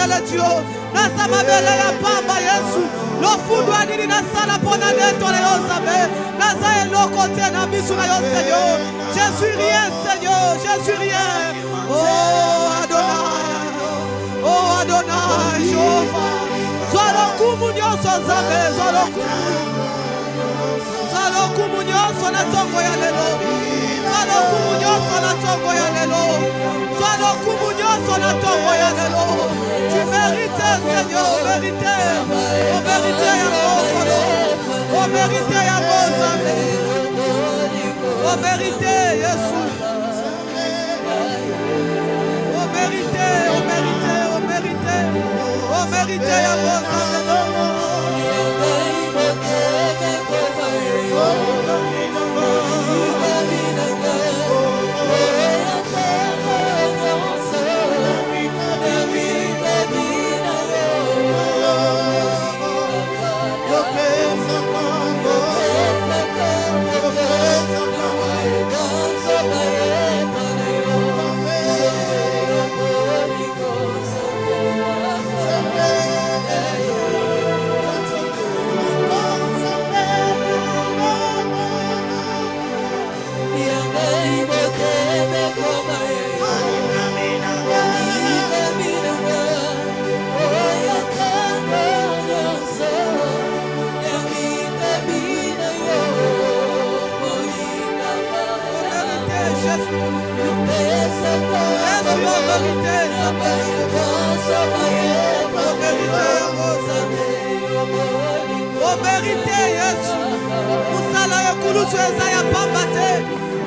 éternel Dieu. Nasamabele ya pamba Yesu. Lofundo anini nasala pona neto na yo Nzambe. Nasa eloko te na biso na yo Seigneur. Je suis rien Seigneur, je suis rien. Oh Adonai. Oh Adonai, Jéhovah. Zalokumu nyonso Nzambe, zalokumu nyonso na tongo ya lelo. Zalokumu nyonso na tongo ya lelo. Zalokumu nyonso na tongo ya lelo. Tu mérites Seigneur, au mérité ya Mokolo. Au mérité ya Nzambe. Au mérité Yesu. Au mérité ya Nzambe.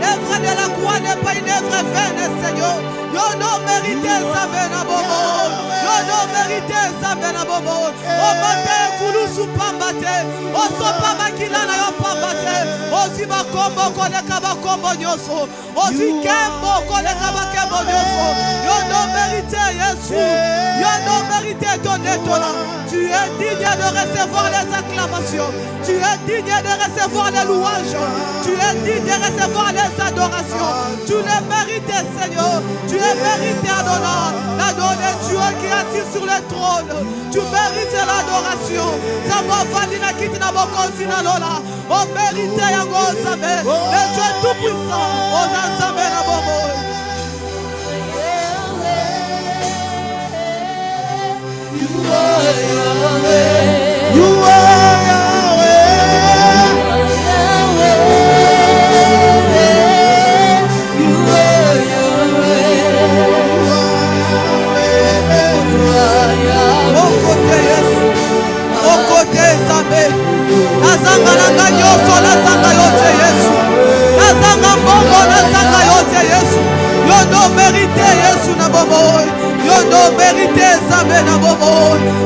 L'œuvre de la croix n'est pas une œuvre vaine, Seigneur. Yo non mérité ça na bobo. Yo non mérité ça na bobo. O mate kulu su pambate. O so pamba kilana yo pambate. O si ba kombo koleka ba kombo nyoso. O si kembo koleka ba kembo nyoso. Yo non mérité Yesu. Yo non mérité ton étola. Tu es digne de recevoir les acclamations. Tu es digne de recevoir les louanges. Tu es digne de recevoir les adorations. Tu les mérites, Seigneur. Tu es mérité, Adonai. L'Adonai Dieu qui est assis sur le trône. Tu mérites l'adoration. Zamofandina kitina bokosina lola. On mérite yango Nzambe. Le Dieu tout puissant. On a Nzambe na bobo. You are Nazanga nanga nyoso nazanga yote Yesu. Nazanga mbongo nazanga yote Yesu. Yo no mérité Yesu na bobo. Yo no mérité Nzambe na bobo.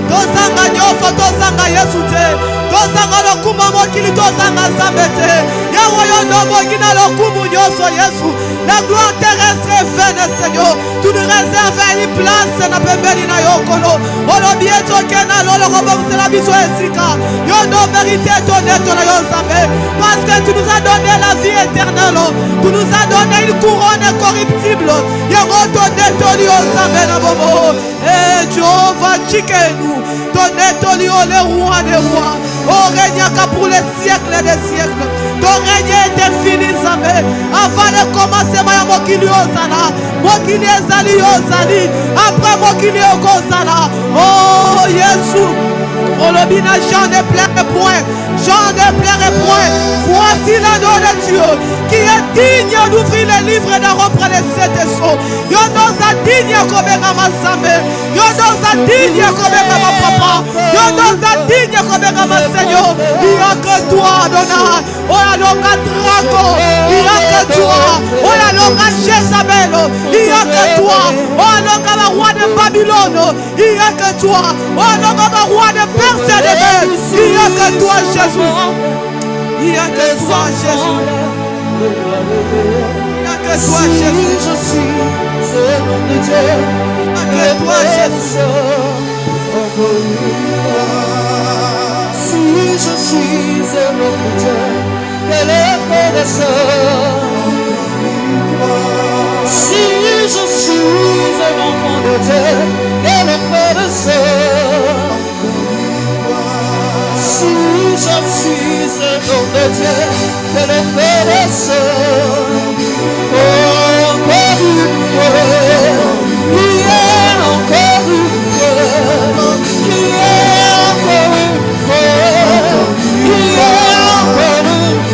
Tozanga nyoso tozanga Yesu te. Tozanga lokumu mokili tozanga Nzambe te. Yawo yo no bokina lokumu nyoso Yesu. La gloire terrestre est vaine Seigneur. Tu nous réserves une place na pembeni na yokolo. Olobi etokena lolo kobokisela biso esika. Yo no mérité ton étoile yo Nzambe. Parce que tu nous as donné la vie éternelle. Tu nous as donné une couronne incorruptible. Yo ton étoile yo Nzambe na bobo. Eh Jéhovah chikenu. Ton étoile yo le roi des rois. Oh régnaka pour les siècles des siècles. Ton règne est défini Nzambe. Avant de commencer ya mokili ozala. Mokili ezali ozali. Après mokili okozala. Oh Yesu. Olobina Jean de plein point. Jean de plein point. Voici l'agneau de Dieu qui est digne d'ouvrir les livres et de rompre les sept sceaux. Yo nous a digne comme ma Nzambe. Yo nous a digne comme ma papa. Yo nous a digne comme ma Seigneur. Il n'y a que toi Adonai. Oh la longa Drago. Il n'y a que toi. Oh la longa Jézabel. Il n'y a que toi. Oh la longa roi de Babylone. Il n'y a que toi. Oh la longa roi de Perse et de Mède. Il n'y a que toi Jésus. Il n'y a que toi Jésus. Il n'y a que toi Jésus. Je suis ce nom de Dieu. Il n'y a que toi Jésus. Si je suis un homme de Dieu, quel est frère et sœur? Si je suis un enfant de Dieu, quel est frère et sœur? je suis un homme de Dieu, que le feu encore une fois, encore une fois, encore une fois, encore une fois, encore une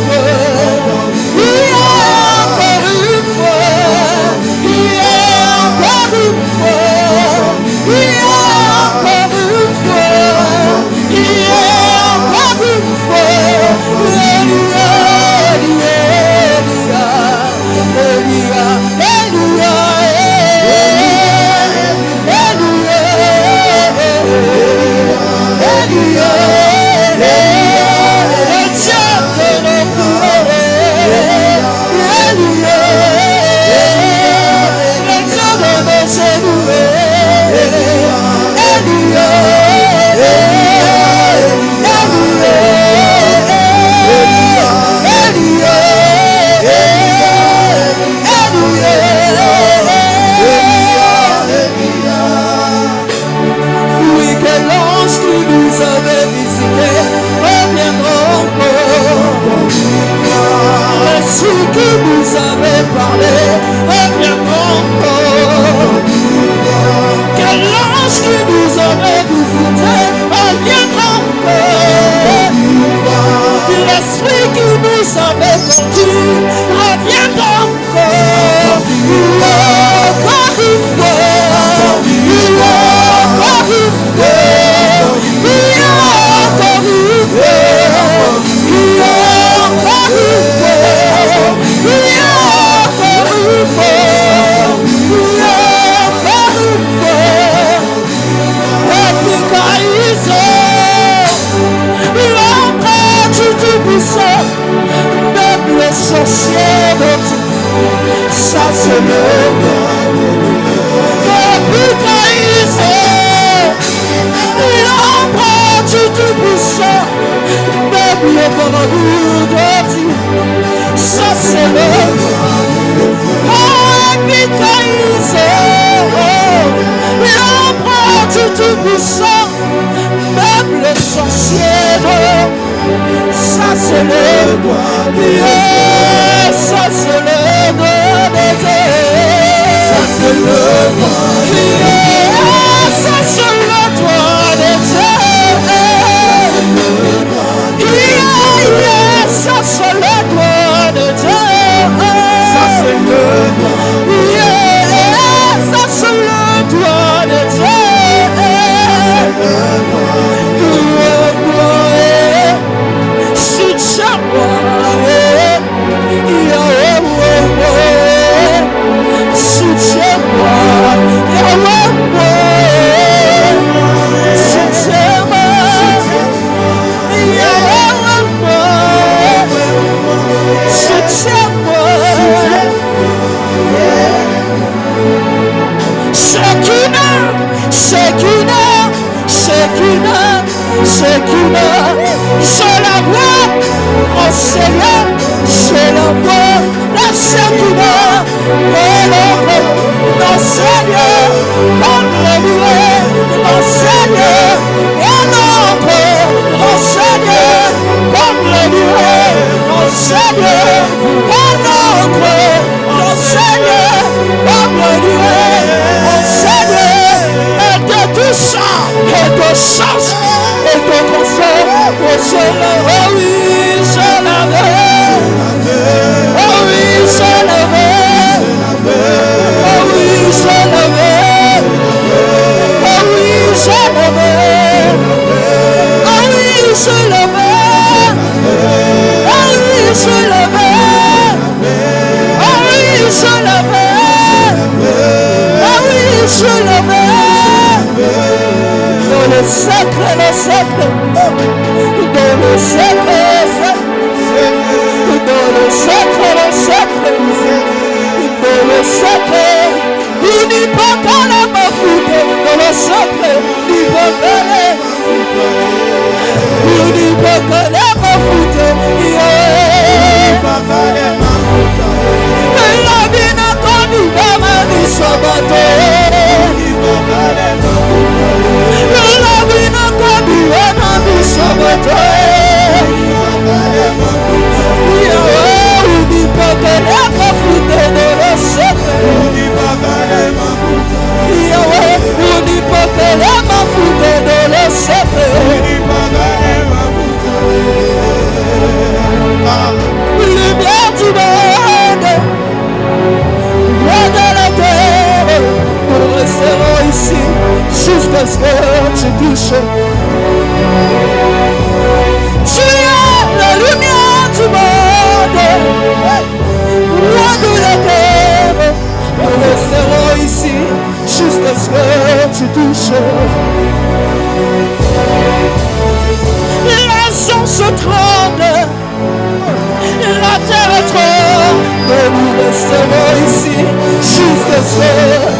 jusqu'à ce que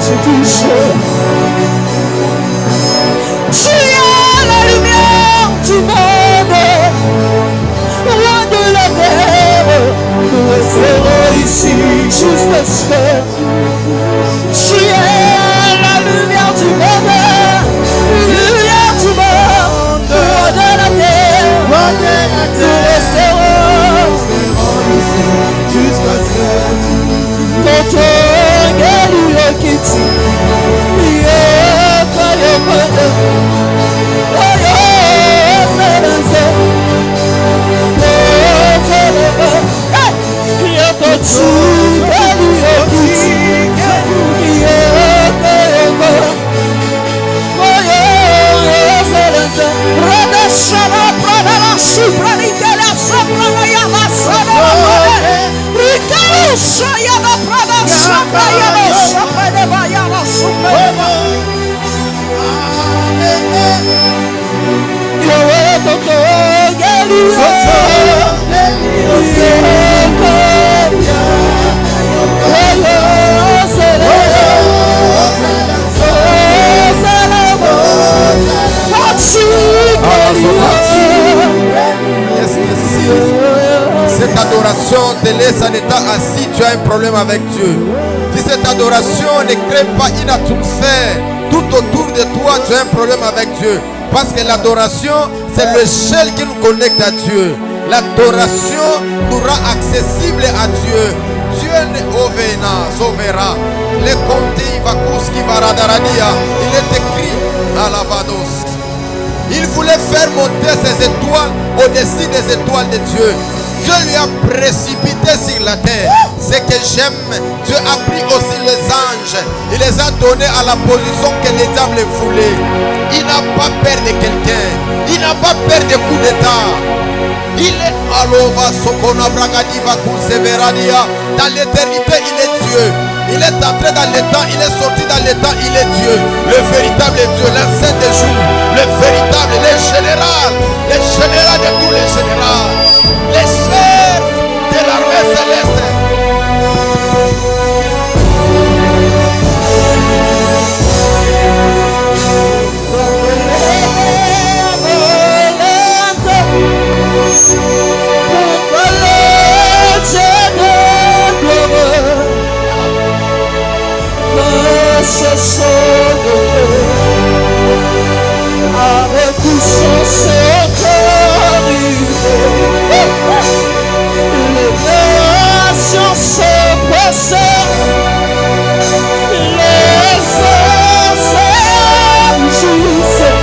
tu touches. Tu es la lumière du monde, roi de la terre. Nous resterons ici jusqu'à ce que tu es la lumière du monde, lumière du monde, roi de la terre. Nous resterons ici jusqu'à ce que quand on gagne qui cette adoration te laisse en état assis, tu as un problème avec Dieu. Si cette adoration ne crée pas une atmosphère tout autour de toi, tu as un problème avec Dieu. Parce que l'adoration, c'est le seul qui nous connecte à Dieu. L'adoration nous rend accessible à Dieu. Dieu n'est sauvera. Le comté Ivakuski Varadaradia, il est écrit à Lavados. Il voulait faire monter ses étoiles au-dessus des étoiles de Dieu. Dieu lui a précipité sur la terre. Ce que j'aime, Dieu a pris aussi les anges. Il les a donnés à la position que les diables voulaient. Il n'a pas peur de quelqu'un. Il n'a pas peur des coups d'état. Il est Alova Sokona Bragadiva Kuseveradia. Dans l'éternité, il est Dieu. Il est entré dans le temps, il est sorti dans le temps, il est Dieu. Le véritable Dieu, l'ancien des jours. Le véritable, le général de tous les généraux. Les chefs de l'armée céleste. Avec tout son secret, les nations se possèdent, les anciens jouissent,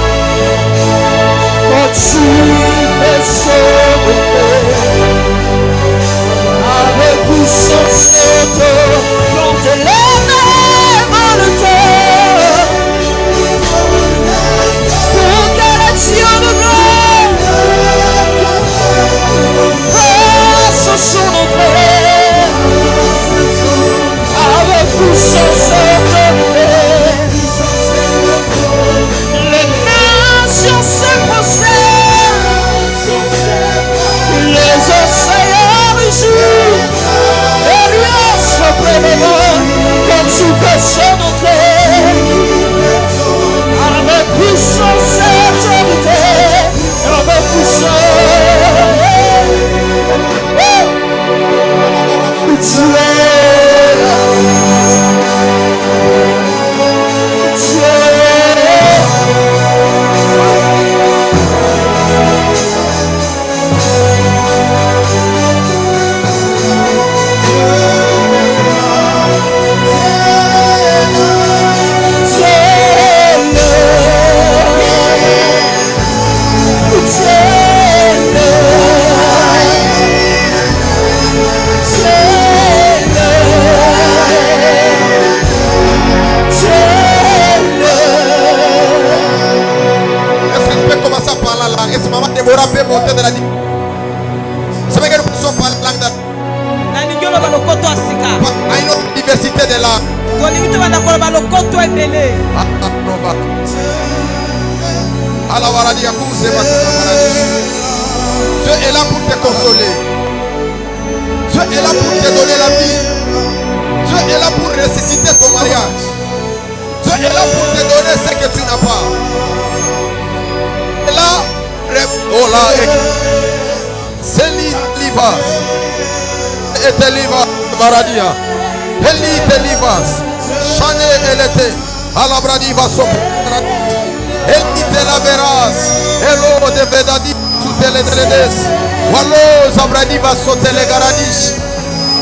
quand tu fais sauver, avec tout son secret, quand les mains dans le temps, pour que les cieux de gloire fassent son entrée, avec puissance autorité, les nations se prosternent, les océans rugissent, et lui se prélèvent, comme tu fais son entrée, avec puissance et autorité, avec puissance. Tu es là. Tu es Déborah peut monter dans la dimension. C'est vrai que nous sommes pas langue à une autre diversité de langues. Dieu est là pour te consoler. Dieu est là pour te donner la vie. Dieu est là pour ressusciter ton mariage. Dieu est là pour te donner ce que tu n'as pas. Et là, oh là, c'est l'ivas. Et te livas, Maradia. Eli te livas. Chané elle était. Alabradiva sopra. Eli te la verras. Elo de vedadi. Tout les dredes. Wallo zabradiva sote les garadish.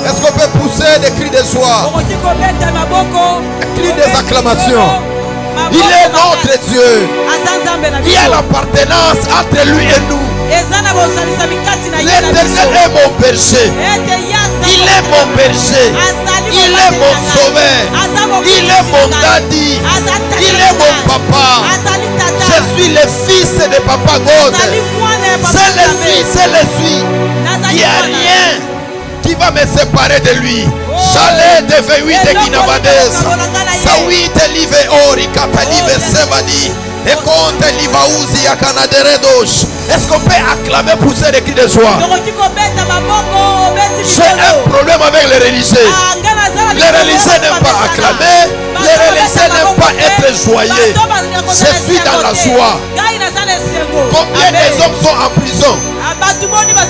Est-ce qu'on peut pousser des cris de joie? Des cris des acclamations. Il est notre Dieu. Il y a l'appartenance entre lui et nous. L'Éternel est mon berger. Il est mon berger. Il est mon sauveur. Il est mon daddy. Il est mon papa. Je suis le fils de Papa God. C'est le suis. Il n'y a rien qui va me séparer de lui. Chalet de V8 de Guinabades. Saoui te live ori katalive sevani. Et compte l'Ivaouzi à Canaderedos. Est-ce qu'on peut acclamer pour ces cris de joie? J'ai un problème avec les religieux. Les religieux n'aiment pas acclamer. Les religieux n'aiment pas être joyeux. Je suis dans la joie. Combien des hommes sont en prison?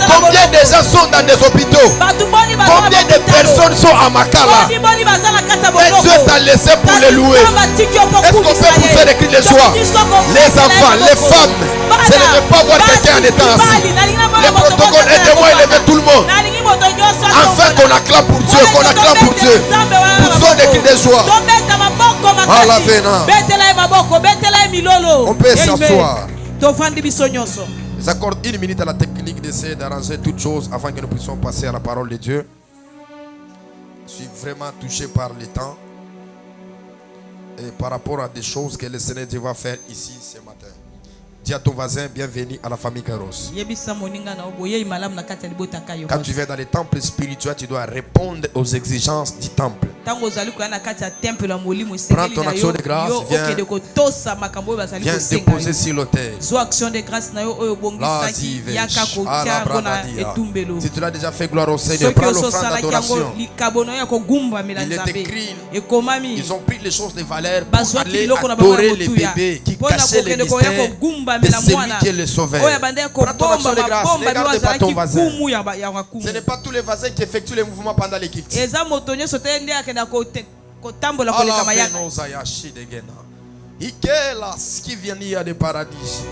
Combien de gens sont dans des hôpitaux? Combien de personnes sont à Makala? Et Dieu t'a laissé pour les louer. Est-ce qu'on peut pousser des cris de joie? Les enfants, les femmes, je ne veux pas voir quelqu'un en étant assis. Le protocole, aidez-moi à élever tout le monde. Enfin qu'on acclame pour Dieu, qu'on acclame pour Dieu. Poussons des cris de joie. À la vena. On peut s'asseoir. J'accorde une minute à la technique d'essayer d'arranger toutes choses afin que nous puissions passer à la parole de Dieu. Je suis vraiment touché par le temps et par rapport à des choses que le Seigneur Dieu va faire ici ce matin. Dis à ton voisin, bienvenue à la famille Kairos. Quand tu viens dans les temples spirituels, tu dois répondre aux exigences du temple. Prends ton action de grâce, viens déposer sur l'autel. Si tu l'as déjà fait, gloire au Seigneur, prends l'offrande d'adoration. Il est écrit, ils ont pris les choses de valeur pour aller adorer les bébés qui cachaient les mystères de celui qui est le sauveur. Prends ton action de grâce, ne regarde pas ton voisin. Ce n'est pas tous les voisins qui effectuent les mouvements pendant les gifts. Qui vient de paradis.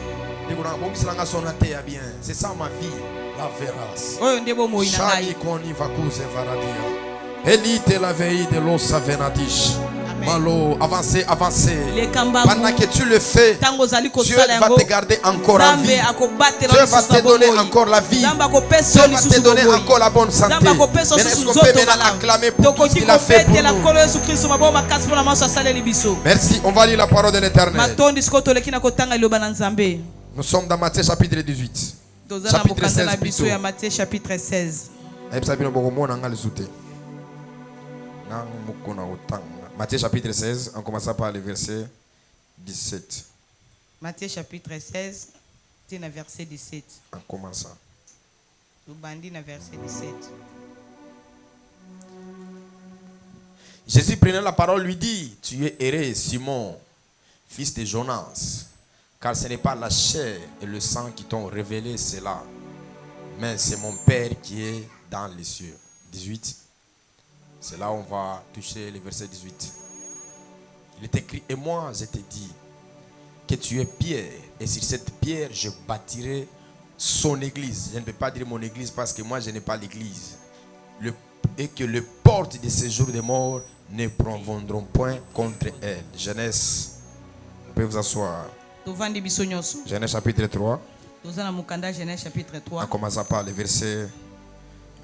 C'est ça ma vie. La verras. Chani koni vakuze varadia. Elite la veille de l'os venadish. Malo, avancez, avancez. Pendant que tu le fais, Dieu va te garder encore en vie. Dieu va te donner encore la vie. Dieu va te donner encore la bonne santé. Mais est-ce qu'on peut maintenant acclamer pour tout ce qu'il a fait pour nous? Merci, on va lire la parole de l'Éternel. Nous sommes dans Matthieu chapitre 18. Chapitre 16 plutôt. Chapitre 16. Matthieu chapitre 16, en commençant par le verset 17. Matthieu chapitre 16, verset 17. En commençant. Verset 17. Jésus prenant la parole lui dit, tu es erré, Simon, fils de Jonas, car ce n'est pas la chair et le sang qui t'ont révélé cela, mais c'est mon Père qui est dans les cieux. 18. C'est là où on va toucher le verset 18. Il est écrit, et moi je te dis que tu es Pierre, et sur cette pierre je bâtirai son église. Je ne peux pas dire mon église parce que moi je n'ai pas l'église. Et que les portes de ce jour de mort ne prévaudront point contre elle. Genèse, vous pouvez vous asseoir. Genèse chapitre 3. Genèse chapitre 3. En commençant par le verset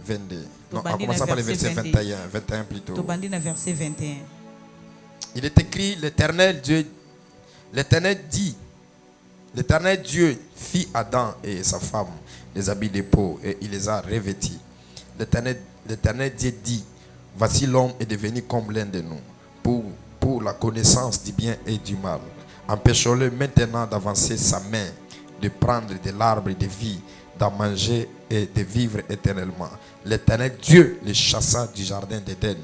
22. Non, en commençant par le verset 21. 21 plutôt. Verset 21. Il est écrit, l'Éternel Dieu dit, l'Éternel Dieu fit Adam et sa femme des habits de peau et il les a revêtis. L'Éternel Dieu dit, voici l'homme est devenu comme l'un de nous pour la connaissance du bien et du mal. Empêchons-le maintenant d'avancer sa main, de prendre de l'arbre de vie, d'en manger et de vivre éternellement. L'Éternel Dieu les chassa du jardin d'Éden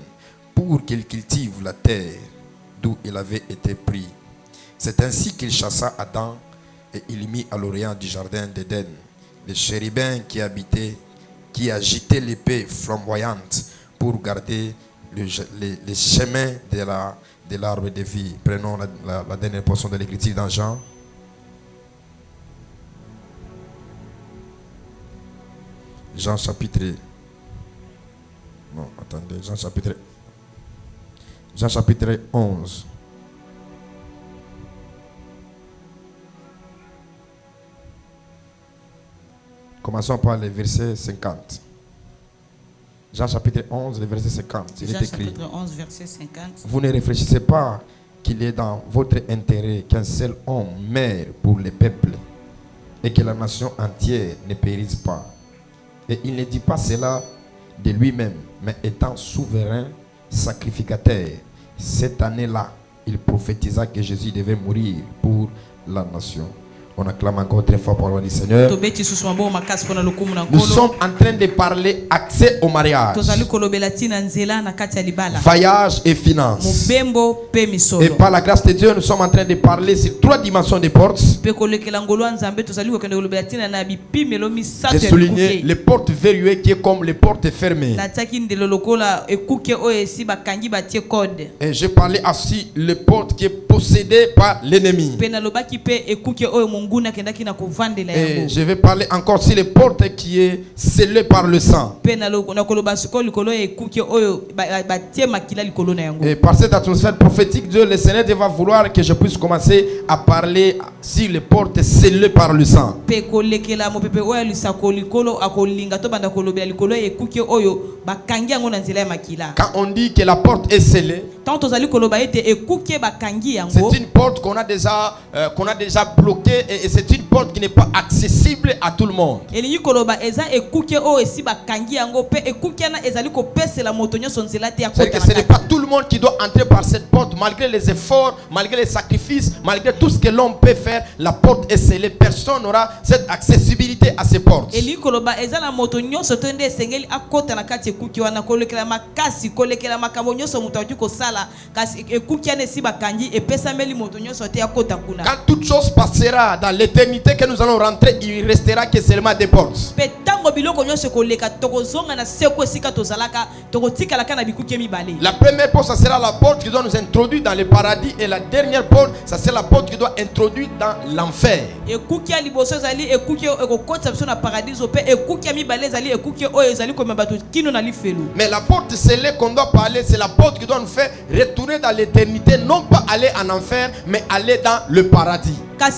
pour qu'il cultive la terre d'où il avait été pris. C'est ainsi qu'il chassa Adam et il mit à l'orient du jardin d'Éden les chérubins qui agitaient l'épée flamboyante pour garder les chemins de l'arbre de vie. Prenons la dernière portion de l'écriture dans Jean. Jean chapitre 11. Commençons par le verset 50. Jean chapitre 11, le verset 50. Il est écrit. Chapitre 11, verset 50. Vous ne réfléchissez pas qu'il est dans votre intérêt qu'un seul homme meure pour le peuple et que la nation entière ne périsse pas. Et il ne dit pas cela de lui-même, mais étant souverain sacrificateur. Cette année-là, il prophétisa que Jésus devait mourir pour la nation. On acclame encore très fort pour le Seigneur. Nous sommes en train de parler accès au mariage, voyage et finances. Et par la grâce de Dieu, nous sommes en train de parler sur 3 dimensions des portes. J'ai souligné les portes verrouillées qui est comme les portes fermées. Et j'ai parlé aussi les portes qui est possédée par l'ennemi. Et je vais parler encore sur les portes qui est scellée par le sang. Et par cette atmosphère prophétique, Dieu, le Seigneur va vouloir que je puisse commencer à parler sur les portes scellées par le sang. Quand on dit que la porte est scellée, c'est une porte qu'on a déjà bloquée et c'est une porte qui n'est pas accessible à tout le monde. C'est-à-dire que ce n'est pas tout le monde qui doit entrer par cette porte, malgré les efforts, malgré les sacrifices, malgré tout ce que l'homme peut faire. La porte est scellée. Personne n'aura cette accessibilité à ces portes. Quand toute chose passera dans l'éternité que nous allons rentrer, il restera que seulement des portes. La première porte, ça sera la porte qui doit nous introduire dans le paradis, et la dernière porte, ça sera la porte qui doit introduire dans l'enfer. Mais la porte scellée qu'on doit parler, c'est la porte qui doit nous faire retourner dans l'éternité, non pas aller en enfer, mais aller dans le paradis. Parce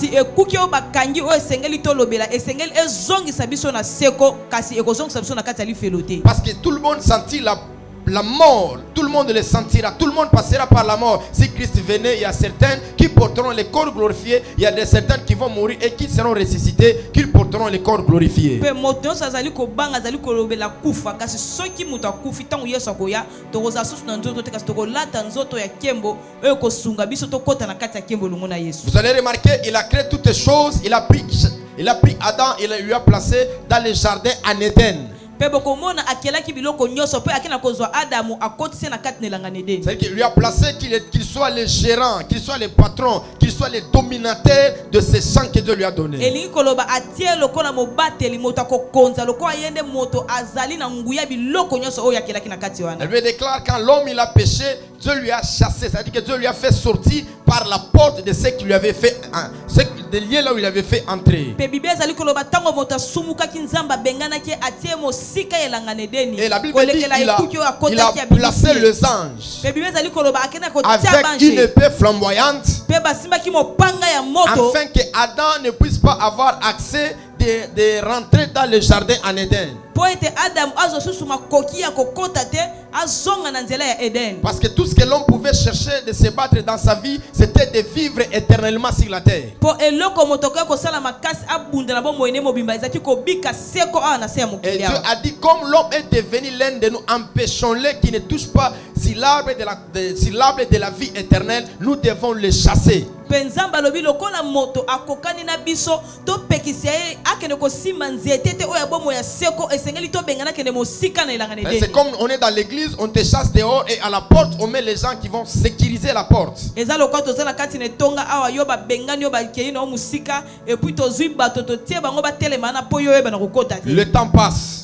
que tout le monde sentit la mort, tout le monde le sentira, tout le monde passera par la mort. Si Christ venait, il y a certains qui porteront les corps glorifiés, il y a certains qui vont mourir et qui seront ressuscités, qui porteront les corps glorifiés. Vous allez remarquer, il a créé toutes les choses, il a pris Adam, il lui a placé dans le jardin en Éden. C'est-à-dire qu'il lui a placé qu'il soit le gérant, qu'il soit le patron, qu'il soit le dominateur de ces champs que Dieu lui a donnés. Elle lui déclare quand l'homme il a péché, Dieu lui a chassé, c'est-à-dire que Dieu lui a fait sortir par la porte de ce qu'il lui avait fait, de lieu là où il avait fait entrer. Et la Bible dit il a placé les anges avec une épée flamboyante afin que Adam ne puisse pas avoir accès de rentrer dans le jardin en Éden. Parce que tout ce que l'homme pouvait chercher de se battre dans sa vie, c'était de vivre éternellement sur la terre. Et Dieu a dit, comme l'homme est devenu l'un de nous, empêchons-le qu'il ne touche pas sur l'arbre de la vie éternelle, nous devons le chasser. penzamba lobi lokola moto akokani na biso to pekisia ye akene ko simba nzete te oya bomo ya seko esengeli to bengana kene mosika na ilanga ne. C'est comme on est dans l'église, on te chasse dehors et à la porte on met les gens qui vont sécuriser la porte. Eza lokoto zala kati ne tonga awa yo ba bengani yo ba kei na musika et puis to zui bato to tie bango ba telema na po yo eba na kokota te. Le temps passe.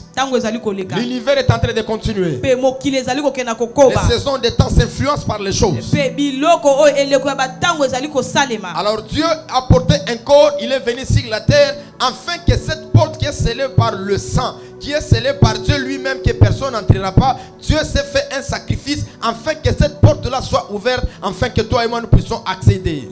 L'univers est en train de continuer. Les saisons des temps s'influencent par les choses. Alors Dieu a porté un corps, il est venu sur la terre afin que cette porte qui est scellée par le sang, qui est scellée par Dieu lui-même, que personne n'entrera pas, Dieu s'est fait un sacrifice afin que cette porte-là soit ouverte, afin que toi et moi nous puissions accéder.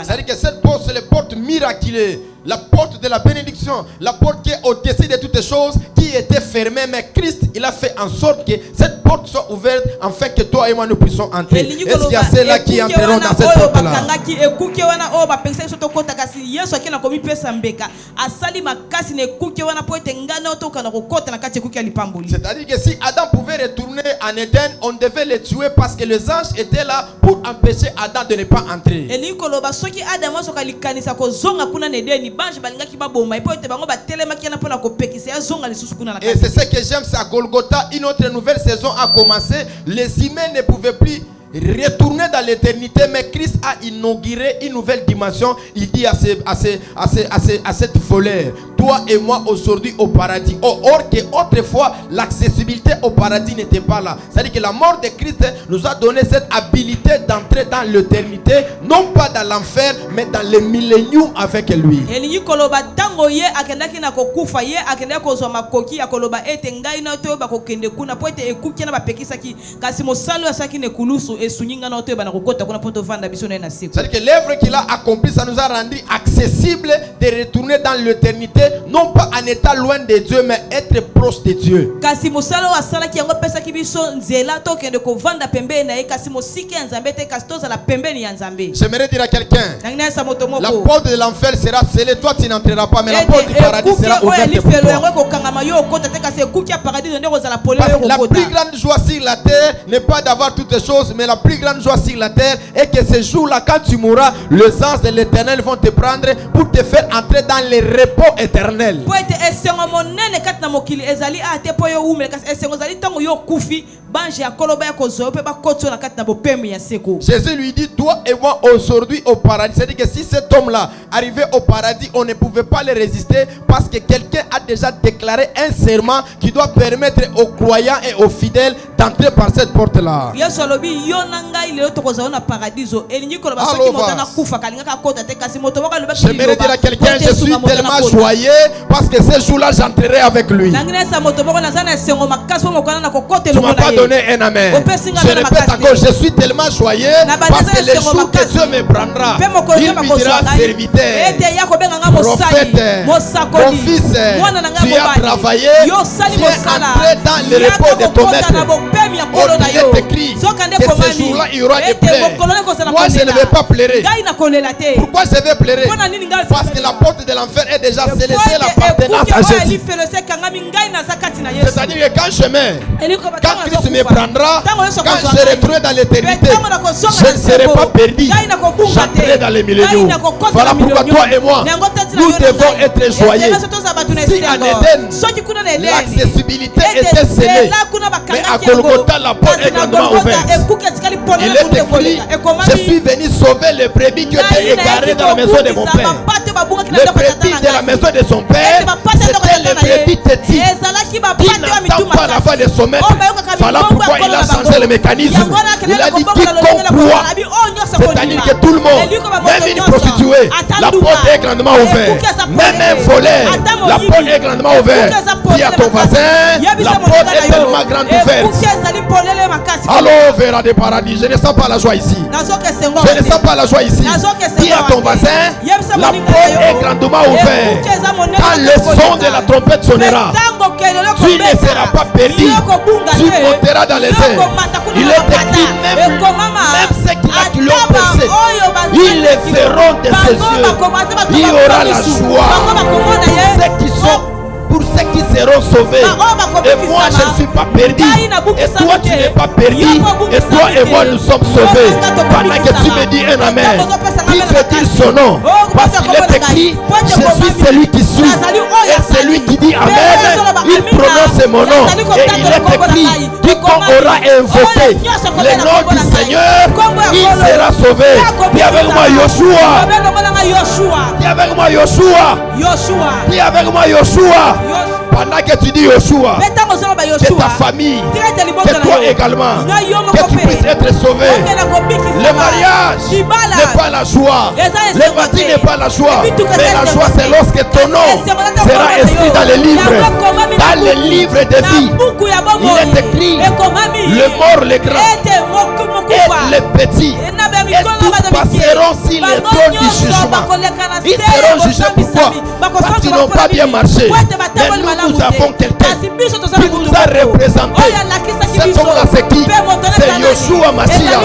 C'est-à-dire que cette porte, c'est la porte miraculeuse, la porte de la bénédiction, la porte qui est au-dessus de toutes les choses, qui était fermée, mais Christ, il a fait en sorte que cette porte soit ouverte, afin que toi et moi nous puissions entrer. Est-ce qu'il y a ceux-là qui entreront dans cette porte-là? C'est-à-dire que si Adam pouvait retourner en Éden, on devait le tuer parce que les anges étaient là pour empêcher Adam de ne pas entrer. Et c'est ce que j'aime, c'est à Golgotha, une autre nouvelle saison a commencé. Les humains ne pouvaient plus retourner dans l'éternité, mais Christ a inauguré une nouvelle dimension. Il dit à cette voleur, toi et moi aujourd'hui au paradis. Or que autrefois l'accessibilité au paradis n'était pas là. C'est-à-dire que la mort de Christ nous a donné cette habilité d'entrer dans l'éternité, non pas dans l'enfer, mais dans le millénium avec lui. C'est-à-dire que l'œuvre qu'il a accomplie, ça nous a rendu accessible de retourner dans l'éternité, non pas en état loin de Dieu, mais être proche de Dieu. J'aimerais dire à quelqu'un, la porte de l'enfer sera scellée, toi tu n'entreras pas, mais la porte du paradis sera ouverte pour toi. La plus grande joie sur la terre n'est pas d'avoir toutes les choses, mais la plus grande joie sur la terre est que ce jour-là, quand tu mourras, les anges de l'éternel vont te prendre pour te faire entrer dans le repos éternel. Jésus lui dit, toi et moi aujourd'hui au paradis. C'est-à-dire que si cet homme-là arrivait au paradis, on ne pouvait pas le résister parce que quelqu'un a déjà déclaré un serment qui doit permettre aux croyants et aux fidèles d'entrer par cette porte-là. J'aimerais dire à quelqu'un, je suis tellement joyeux parce que ce jour-là j'entrerai avec lui. Tu ne m'as pas donné un amen. Je répète encore, je suis tellement joyeux parce que le jour que Dieu me prendra, il me dira serviteur, prophète, mon fils, tu as travaillé, viens entrer dans le repos de ton maître. Or il est écrit que ce jour-là il y aura des pleurs. Moi je ne vais pas pleurer. Pourquoi je vais pleurer? Parce que la porte de l'enfer est déjà scellée, c'est l'appartenance à Jésus. C'est-à-dire que quand je meurs, quand Christ me prendra, quand je retournerai dans l'éternité, je ne serai pas perdu, j'entrerai dans les milléniaux. Voilà pourquoi toi et moi, nous devons être joyeux. Si en Éden, l'accessibilité était scellée, mais à Golgotha, la porte est grandement ouverte. Il est écrit, je suis venu sauver les brebis qui étaient égarées dans la maison de mon père. Les brebis de la maison de son père, c'était les brebis tétis qui n'entendent pas la voix de son maître. Voilà pourquoi il a changé le mécanisme. Il a dit quiconque croit, c'est-à-dire que tout le monde, même une prostituée, la porte est grandement ouverte. Même un voleur, la porte est grandement ouverte. Dis à ton voisin, la porte est tellement grande ouverte. Alors verra des paradis. Je ne sens pas la joie ici. Je ne sens pas la joie ici. Dis à ton voisin, la porte est grandement ouverte. Quand le son de la trompette sonnera, tu ne seras pas perdu. Tu monteras dans les airs. Il est écrit, même ceux qui l'ont percé, ils les feront de ses yeux. Il y aura la joie pour ceux qui seront sauvés. Et moi, je ne suis pas perdu. Et toi, tu n'es pas perdu. Et toi et moi, nous sommes sauvés. Pendant que tu me dis un amen, qui veut dire son nom? Parce qu'il est écrit, je suis celui qui suis. Et celui qui dit amen, il prononce mon nom. Et il est écrit, quiconque aura invoqué le nom du Seigneur, il sera sauvé. Dis avec moi Yoshua. Dis avec moi Yoshua. Dis avec moi Yoshua. Pendant que tu dis Yoshua, que ta famille, que toi également, que tu puisses être sauvé. Le mariage n'est pas la joie. Le baptême n'est pas la joie. Mais la joie, c'est lorsque ton nom sera inscrit dans les livres. Dans les livres de vie. Il est écrit, le mort, le grand, et les petits. Et tous passeront sur les trônes du jugement. Ils seront jugés pourquoi? Parce qu'ils n'ont pas bien marché. Mais nous avons quelqu'un qui nous a représenté. Cet homme-là, c'est qui? C'est Yoshua Mashiach.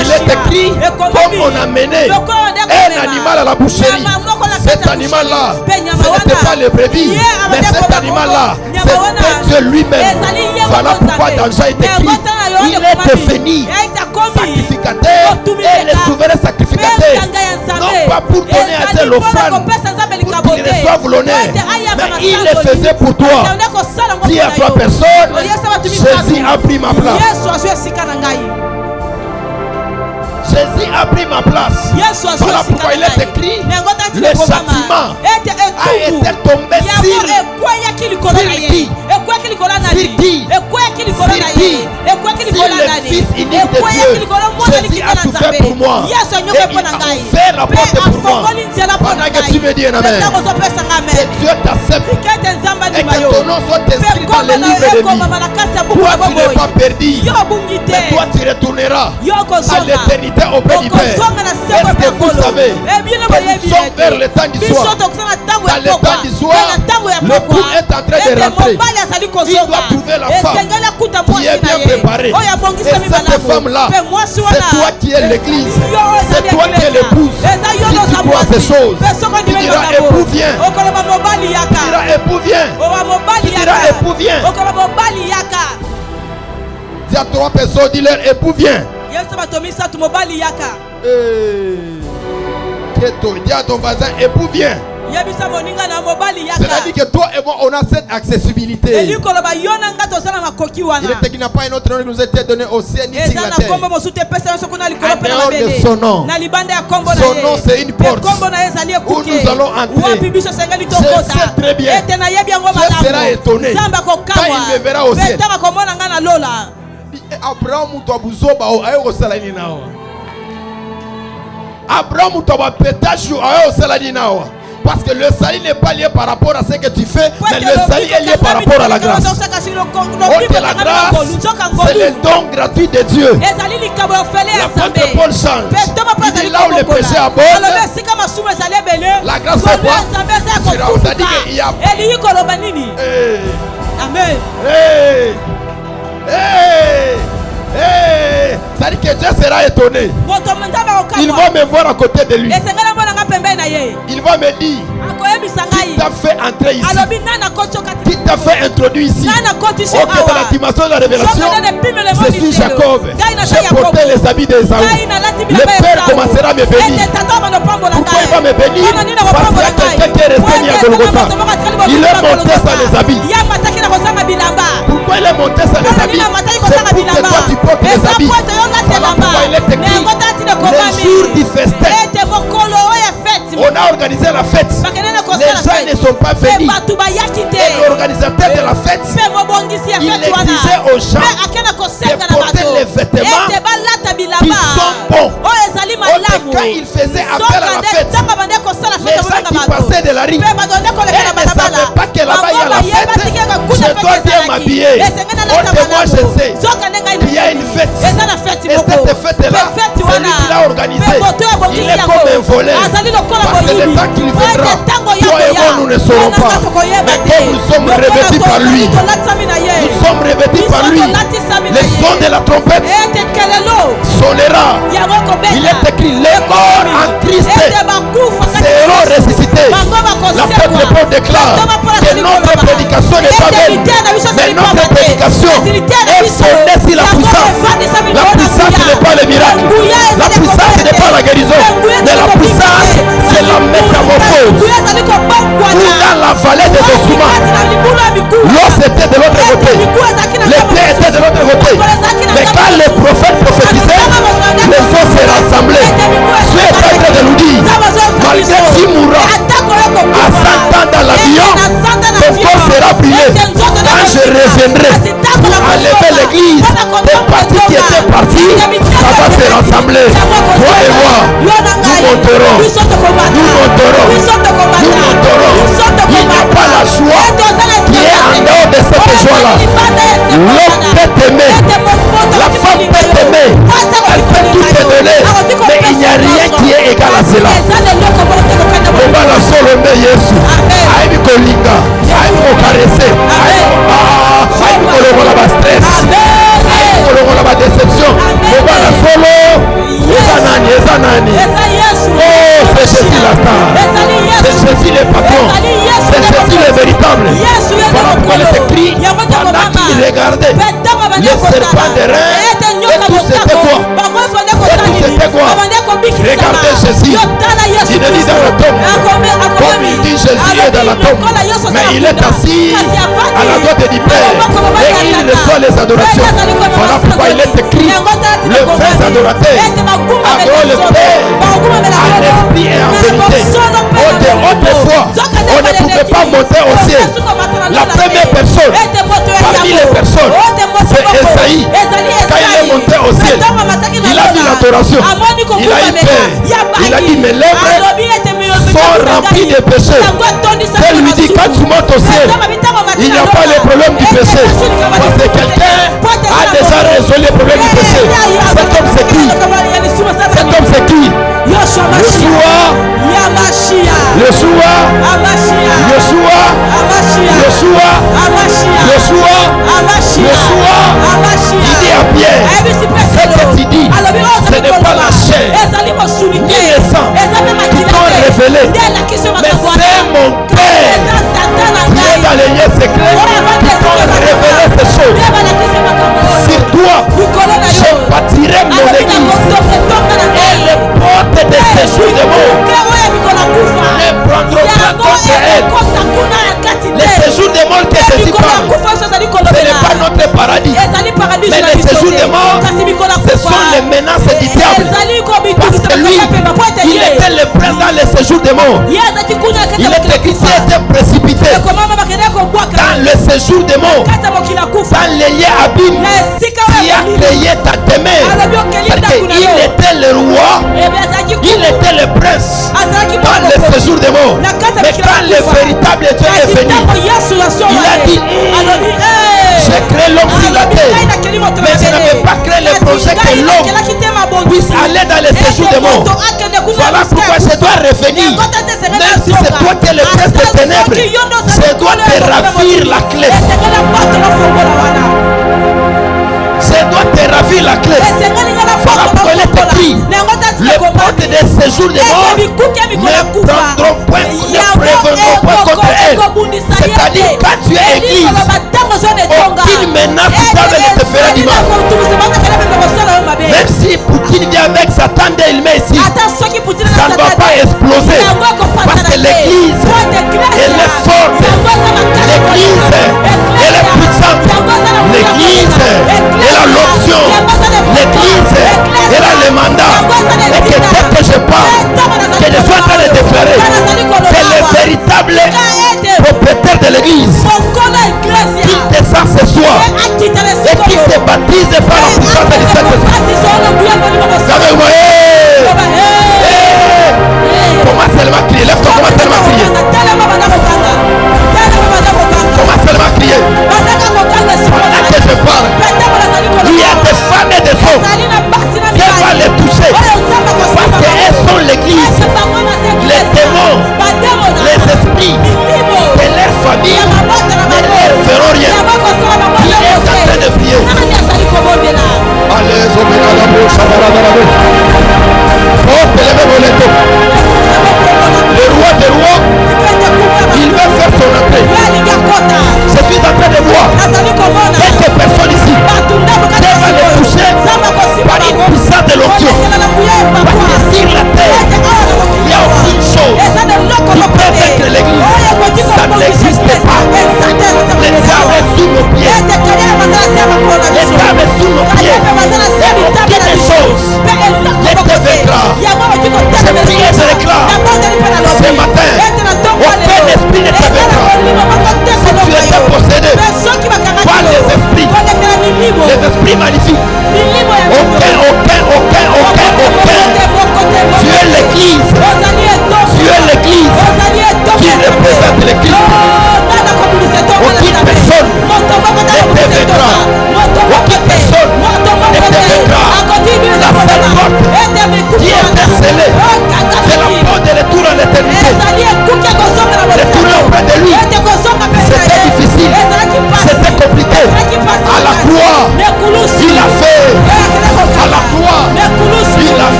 Il est écrit, comme on a mené un animal à la boucherie. Cet animal-là, ce n'était pas le brebis, mais cet animal-là, c'était Dieu lui-même. Voilà pourquoi dans Jean est écrit, il est devenu sacrificateur et le souverain sacrificateur. Non pas pour donner à Dieu l'offrande, pour qu'il reçoive l'honneur, mais il le faisait pour toi. Dis à toi personne, Jésus a pris ma place. Jésus a pris ma place. Voilà pourquoi il est écrit, le châtiment a été tombé sur qui? Sur le Fils unique de Dieu. Jésus a souffert pour moi. Et il a ouvert la porte pour moi. Pendant que tu me dis un amen, que Dieu t'accepte et que ton nom soit inscrit dans le livre de vie. Toi tu n'es pas perdu, mais toi tu retourneras à l'éternité auprès du Père. Est-ce que vous savez que nous sommes vers le temps du soir? Dans le temps du soir, le couple est en train de rentrer. Il doit trouver la femme qui est bien préparée. Et cette femme-là, c'est toi qui es l'église. C'est toi qui es l'épouse. Si tu crois ces choses, tu diras époux viens. Tu diras époux viens. Tu diras époux viens. Dis à trois personnes, dis-leur époux viens. Dis à ton voisin époux viens. C'est-à-dire que toi et moi on a cette accessibilité. Il était qu'il n'a pas un autre nom qui nous a été donné au ciel ni sur la terre. En dehors de son nom. Son nom c'est une porte où nous allons entrer. Je sais très bien. Je serai étonné quand il me verra au ciel. Abraham mutobuzoba ayo salani nawa. Abraham mutobapetachu ayo salani nawa. Parce que le salut n'est pas lié par rapport à ce que tu fais, mais le salut est lié par rapport à la grâce. Ok, la grâce, c'est le don gratuit de Dieu. L'apôtre Paul change. Il dit là où le péché abonde, la grâce fait quoi? C'est-à-dire qu'il y a... Amen. C'est-à-dire que Dieu sera étonné. Il va me voir à côté de lui. Il va me dire, qui t'a fait entrer ici? Qui t'a fait introduire ici? Ok, dans la dimension de la révélation, je suis Jacob. J'ai porté les habits d'Ésaü. Le Père commencera à me bénir. Pourquoi il va me bénir? Parce qu'il y a quelqu'un qui est resté mis à Golgotha. Il est monté sans les habits. Pourquoi il est monté sans les habits? C'est pour que toi tu portes les habits. Voilà pourquoi il est écrit le jour du festin. On a organisé la fête. Les gens ne sont pas venus. Et l'organisateur de la fête, il exigeait aux gens de porter les vêtements qui sont bons. Quand il faisait appel à la fête, les gens qui passaient de la rue, ils ne savaient pas que là-bas il y a la fête. Je dois bien m'habiller. Moi je sais qu'il y a une fête. Et cette fête-là, c'est lui qui l'a organisée. Il est comme un voleur. Parce que le temps qu'il viendra, toi et moi nous ne saurons pas. Mais comme nous sommes revêtus par lui, nous sommes revêtus par lui. Le son de la trompette sonnera. Il est écrit, les morts en Christ seront ressuscités. L'apôtre Paul déclare que notre prédication n'est pas belle, mais notre prédication est fondée sur la puissance. La puissance n'est pas le miracle, la puissance n'est pas la guérison, mais la puissance c'est la métamorphose. Ou dans la vallée des ossements, l'os était de l'autre côté, les plaies étaient de l'autre côté, mais quand les prophètes prophétisaient, les os se rassemblaient. Dieu est en train de nous dire, malgré tu mourras à 100 ans dans l'avion, ton corps sera brûlé. Quand je reviendrai pour enlever l'église, des parties qui étaient parties, ça va se rassembler. Toi et moi, nous monterons. Nous monterons. Nous monterons. Il n'y a pas la joie qui est en dehors de cette joie-là. L'homme peut t'aimer. La femme peut t'aimer. Elle peut tout te donner. Mais il n'y a rien qui est égal à cela. Obala solo me Yesu. Aïe kolinga. Aïe ko caresser. Aïe ko lokola ba stress. Aïe ko lokola ba déception. Obala solo. Eza nani. Oh, c'est Jésus la star. C'est Jésus le patron. C'est Jésus le véritable. Voilà pourquoi il est écrit pendant qu'il regardait le serpent de rein. Et tout c'était quoi? Et tout c'était quoi? Regardez Jésus. Il est dit dans la tombe. Comme il dit Jésus est dans la tombe. Mais il est assis à la droite du Père. Et il reçoit les adorations. Voilà pourquoi il est écrit le vrai adorateur adore le Père en esprit et en vérité. Autrefois, on ne pouvait pas monter au ciel. La première personne parmi les personnes, c'est Esaïe. Quand il est monté au ciel, il a vu l'adoration. Il a eu peur. Il a dit mes lèvres sont remplies de péchés. Elle lui dit quand tu montes au ciel, il n'y a pas le problème du péché. Parce que quelqu'un a déjà résolu le problème du péché. Cet homme c'est qui? Cet homme c'est qui? Il dit à Pierre, ce que tu dis, ce n'est pas la chair ni le sang qui t'ont révélé, mais c'est mon Père qui est dans les lieux secrets qui t'ont révélé ces choses. Sur toi, je bâtirai mon église et les portes de séjour de mort ne prendront pas contre elle. Les séjours de mort que Jésus parle, ce n'est pas notre paradis, mais les séjours de mort, ce sont les menaces du diable. Parce que lui, il était le prince dans les séjours de mort. Il était écrit, il était précipité dans le séjour de mort, dans les lieux abîmes qui a créé ta demeure. Il était le roi, il était le prince dans le séjour de mort. Mais quand le véritable Dieu est venu, il a dit, j'ai créé l'homme sur la terre, mais je n'avais pas créé le projet que l'homme puisse aller dans les séjours de mort. Voilà pourquoi je dois revenir. Même si c'est toi qui es le prince des ténèbres, je dois te ravir la clé. Je dois te ravir la clé. Voilà pourquoi il est écrit, les portes des séjours de mort ne prendront point, ne préviendront point contre elle. C'est-à-dire quand tu es église, aucune menace du diable ne te fera du mal. Même si Poutine vient avec sa tente et il met ici, ça ne va pas exploser. Parce que l'église, elle est forte. L'église, elle est puissante. L'église, elle a l'option. L'église, elle a le mandat. Et que dès que je parle, que je sois en train de déclarer que le véritable propriétaire de l'église, qu'il descend ce soir et qu'il te baptise par la puissance du Saint-Esprit. Commence seulement à crier. Lève-toi, commence seulement à crier. Commence seulement à crier. Pendant que je parle, il y a des femmes et des hommes qui vont les toucher parce qu'elles sont l'église. Les démons, les esprits de leur famille ne leur feront rien. Il est en train de prier. Allez, la bouche, oh, le roi des rois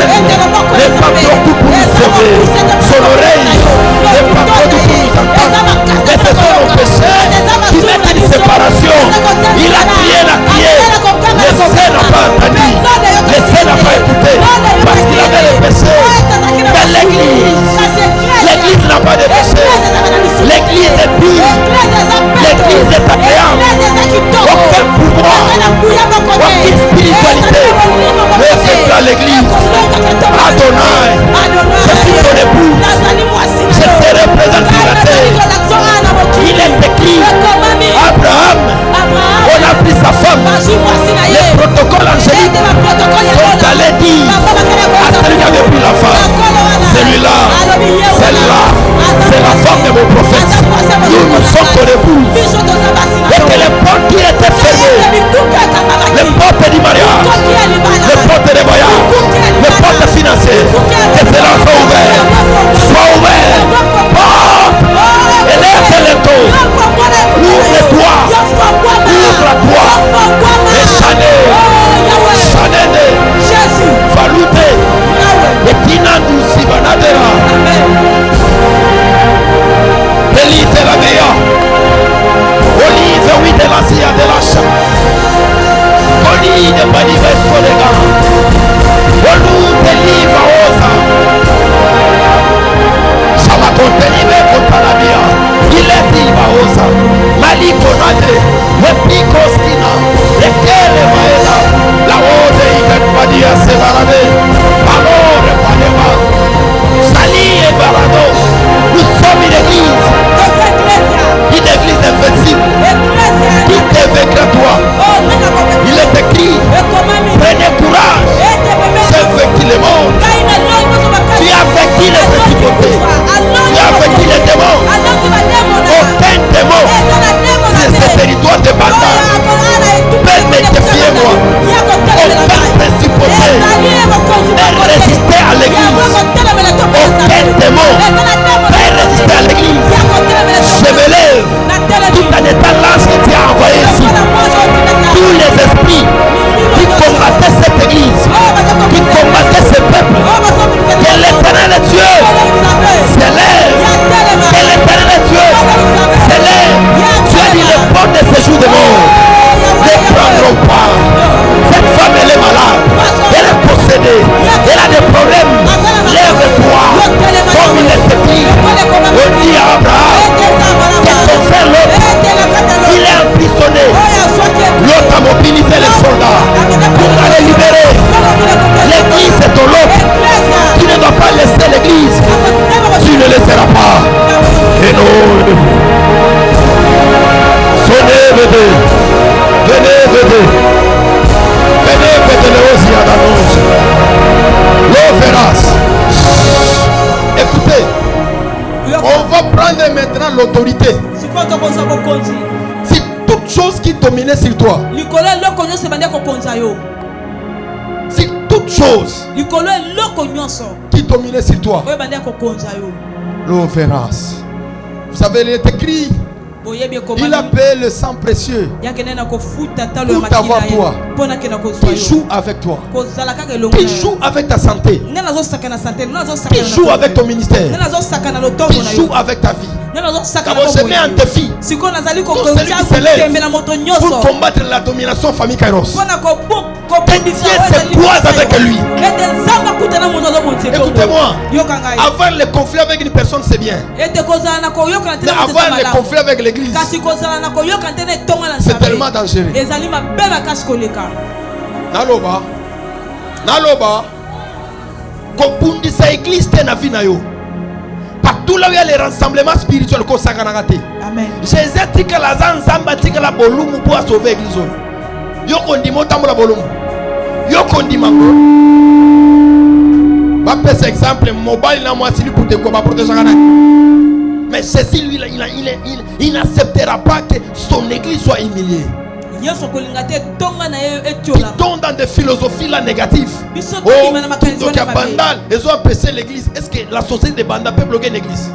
l'éternel n'est pas beaucoup pour nous sauver. Son oreille n'est pas beaucoup pour nous entendre. Mais ce sont nos péchés qui mettent une séparation. Il a crié, le ciel n'a pas entendu, le ciel n'a pas écouté, parce qu'il avait les péchés. Mais l'église n'a pas de péché. L'église est pure. L'église est agréable. Aucun pouvoir, aucune spiritualité ne fait à l'église. Adonai, je suis ton époux. Je te représente sur la terre. Il est écrit, Abraham, on a pris sa femme. Les protocoles angéliques sont allés dire à celui qui avait pris la femme, celui-là, celle-là, c'est la femme de mon prophète. Nous sommes ton épouse. Et que les portes qui étaient fermées, les portes du mariage, les portes des voyages, les portes financières, que cela soit ouvert. Sois ouvert. Porte. Élève-les-toi. Ouvre-toi. Ouvre-toi. Et Chanel. Chanel. Jésus. Valute. Et Tinandu Sivanadera. Élite la meilleure. Olive, oui, de la sia de la cham. Oli de manifesto de gars. Olu de liva osa. Sama contenive contalamia. Il est liva osa. Maliko nade. Wepiko skina. Ekele maela. La ode ikanpadia se varade. Valore padeva. Sali et varado. Nous sommes une église. Une église invincible. Qui te vaincra toi. Il est écrit. Prenez courage. J'ai vaincu le monde. Tu as vaincu les principautés. Tu as vaincu les démons. Aucun démon sur ce territoire de Bandar peut me défier moi. Aucun principauté peut résister à l'église. Aucun démon peut résister à l'église. Je me lève tout en étant l'ange que tu as envoyé ici. Tous les esprits qui combattaient cette église, qui combattaient ce peuple, que l'éternel Dieu s'élève. Que l'éternel Dieu s'élève. Tu as dit les portes de ce jour de mort ne prendront pas. Cette femme elle est malade, elle est possédée, elle a des problèmes. Lève-toi comme il est écrit. On dit à Abraham que ton frère l'autre, il est emprisonné. L'autre a mobilisé les soldats pour aller libérer. L'église est ton lot. Tu ne dois pas laisser l'église. Tu ne laisseras pas. Et non. Sonnez, venez. Venez, venez. Venez, venez aussi à l'annonce. L'eau verras. Écoutez, on va prendre maintenant l'autorité. Si toute chose qui dominait sur toi, si toute chose qui dominait sur toi, l'eau verras. Vous savez, il est écrit. Il appelle le sang précieux pour t'avoir toi, qui joue avec toi, qui joue avec ta santé, qui joue avec ton ministère, qui joue avec ta vie. D'abord, je mets un défi tout celui qui s'élève pour combattre la domination famille Kairos. Que Dieu se croise avec lui. Écoutez-moi, avoir le conflit avec une personne c'est bien, mais avoir le conflit avec l'église c'est tellement dangereux. Naloba Naloba kopundisa église te na vie na yo. Partout là où il y a les rassemblements spirituels ko sakana te. Amen. Jésus tika la nzamba tika la bolumu pour sauver l'église. Yo kondimo tambola bolumu. Yo kondima ngo. Ba pèse exemple mobile na moi pour te ko ba protéger kana. Mais Jésus lui il n'acceptera pas que son église soit humiliée. Ils tombent dans des philosophies là négatives. Oh, donc il y a Bandal, ils ont apprécié l'église. Est-ce que la société de Bandal peut bloquer l'église?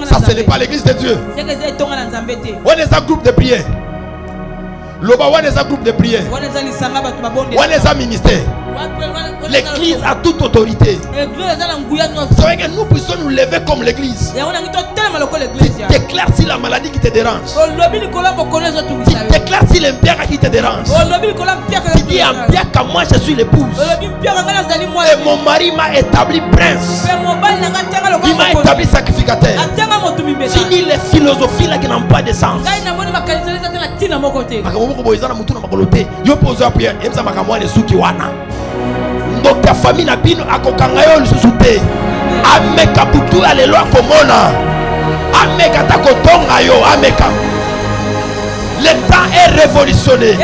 Ça ce n'est pas l'église de Dieu. On est un groupe de prière. Loba wana eza groupe de prière. Wana eza ministère. L'église a toute autorité. C'est vrai que nous puissions nous lever comme l'église. Tu déclares si la maladie qui te dérange. Tu déclares si l'impierre qui te dérange. Tu dis à Pierre que moi je suis l'épouse. Et mon mari m'a établi prince. Il m'a établi sacrificateur. Fini les philosophies là qui n'ont pas de sens. Donc ta famille n'a pas akokanga yo lisusu te. Ameka butu alelo akomona. Ameka takotonga yo ameka. Le temps est révolutionné.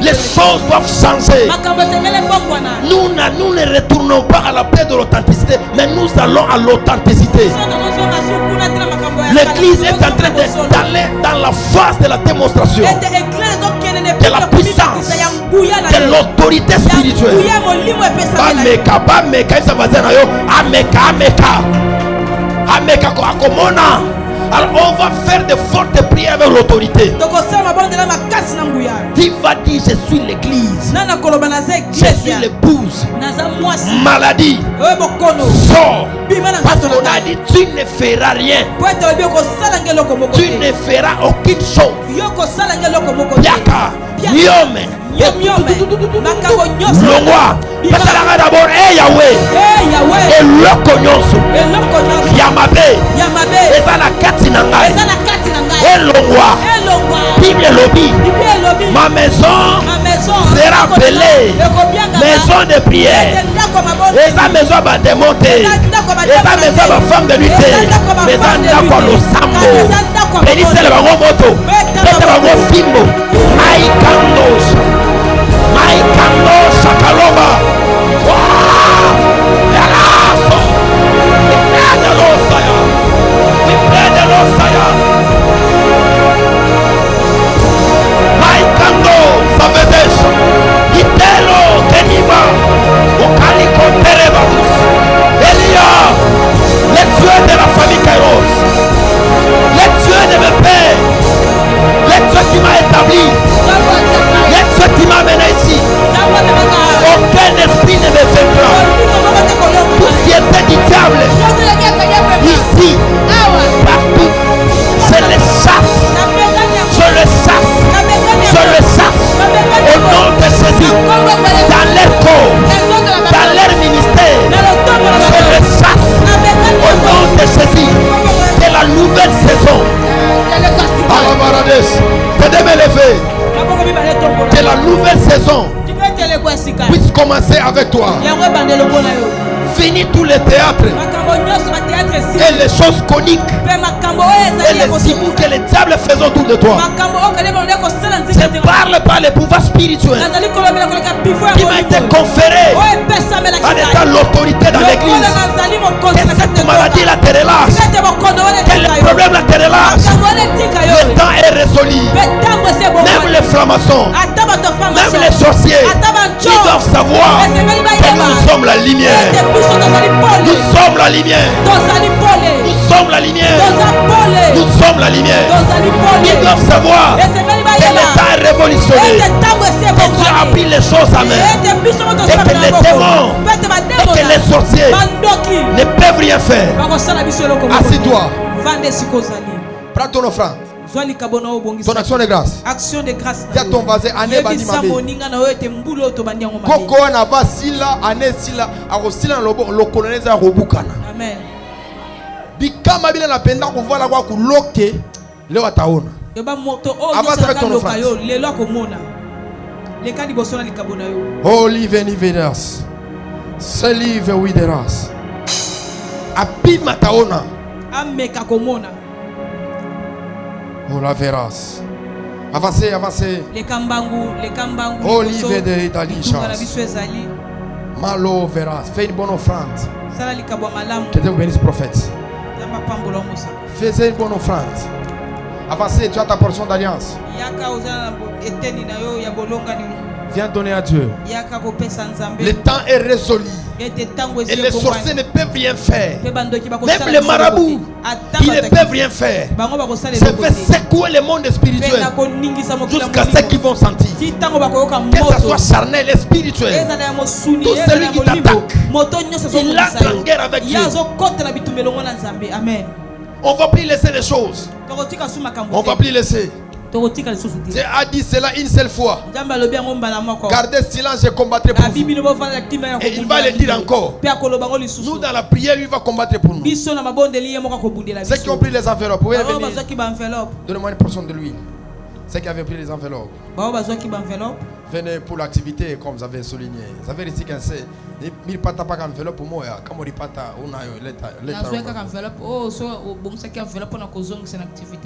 Les choses doivent changer. Nous ne retournons pas à la paix de l'authenticité, mais nous allons à l'authenticité. L'église est en train d'aller dans la phase de la démonstration de la puissance, de l'autorité spirituelle. Ameka, Ameka, Ameka, Ameka, Ameka, alors on va faire de fortes prières avec l'autorité. Tu vas dire je suis l'église. Je suis l'épouse. Maladie. Sors. Parce qu'on a dit tu ne feras rien. Tu ne feras aucune chose. Yaka. Yome. Longwa. Patalanga d'abord Yahweh. Et le cognoso. Yamabe. Eza la katinanga. Et longwa. Bible lobby. Ma maison sera appelée maison de prière. Et sa maison va démonter. Et sa maison va femme de lutte. Mais ça n'a pas le sambo. Bénissez le bango moto. Bénissez le bango fimbo. Maïkandos. Maïkandos Sakaloba. Waouh! Yalaso. We pray the Lord Saya. We pray the Lord Saya. Maïkando Savedesha. Itelo Keniva. Okaliko Terebabus. Elia. Le Dieu de la famille Kairos. Le Dieu de mes pères. Le Dieu qui m'a établi. Le Dieu qui m'a mené ici. Aucun esprit ne me vaincra. Tout ce qui était du diable, ici, partout, je le chasse. Je le chasse. Je le chasse. Au nom de Jésus, dans leur corps, dans leur ministère, je le chasse. Au nom de Jésus, c'est la nouvelle saison. Que la nouvelle saison puisse commencer avec toi. Finis tous les théâtres et les choses coniques et les imous que les diables font autour de toi. Je parle par les pouvoirs spirituels qui m'a été conféré en étant l'autorité dans l'église. Que cette maladie la te relâche, que le problème la te relâche. Le temps est résolu. Même les francs-maçons, même les sorciers, ils doivent savoir que nous sommes la lumière. Nous sommes la lumière. Nous sommes la lumière. Nous sommes la lumière. Ils doivent savoir que l'état est révolutionné. Que Dieu a pris les choses à main. Et que les démons et que les sorciers ne peuvent rien faire. Assis-toi. Prends ton offrande. Ton action de grâce. Action de grâce. Dis à ton voisin, Ané Banimamé. Koko na basila, Ané sila, Arosila le colonel za robukana. Amen. Bikama bila na penda ko voilà kwa kuloke le wataona. Avance avec ton offrande. Olive niveras. Selive wideras. Api mataona. Ameka komona. Oh la verras. Avancez, avancez. Les kambangu. Olive de Dalisha. Malo verras. Fais une bonne offrande. Que Dieu vous bénisse, prophète. Fais une bonne offrande. Avancez, tu as ta portion d'alliance. Viens donner à Dieu. Le temps est résolu. Et les sorciers ne peuvent rien faire. Même les marabouts, ils ne peuvent rien faire. Ça fait secouer le monde spirituel jusqu'à ce qu'ils vont sentir. Que ça soit charnel et spirituel, tout celui qui t'attaque, il entre en guerre avec Dieu. On va plus laisser les choses. On va plus laisser. Dieu a dit cela une seule fois. Gardez silence, je combattrai pour vous. Et il va le dire encore. Nous dans la prière, il va combattre pour nous. Ceux qui ont pris les enveloppes, vous pouvez venir. Donnez-moi une portion de l'huile. Ceux qui avaient pris les enveloppes. Venez pour l'activité comme vous avez souligné. Vous avez réussi qu'un c'est. Il pas pas enveloppe pour moi. Comme on dit pas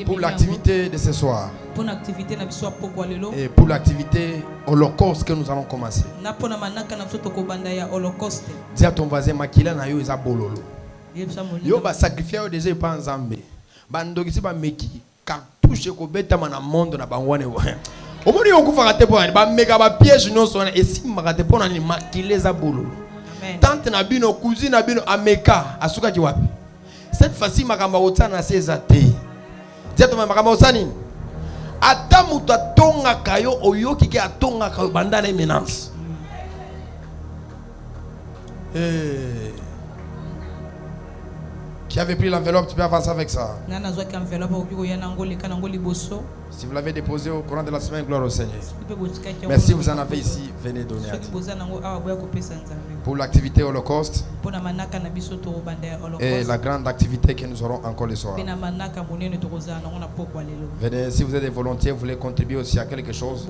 pour l'activité de ce soir. Et pour l'activité holocauste que nous allons commencer. Dis à ton voisin makila na yo eza bololo. Yo ba sacrifier déjà pas en Zambie. Bandoki si ba meki cartouche ko beta na monde na bangwane. Omoni okufa kate pona ba mega ba piège non sona et si makate pona ni makile za bololo. Tante na bino cousine na bino ameka asuka ki wapi. Cette fois-ci makamba otana seza te. Dis-toi makamba otani. Ata muta tonga kayo oyoki ki atonga kayo banda na éminence. Qui avait pris l'enveloppe, tu peux avancer avec ça. Si vous l'avez déposé au courant de la semaine, gloire au Seigneur. Mais si vous en avez ici, venez donner à Dieu. Pour l'activité holocauste et la grande activité que nous aurons encore le soir. Venez, si vous êtes des volontaires, vous voulez contribuer aussi à quelque chose.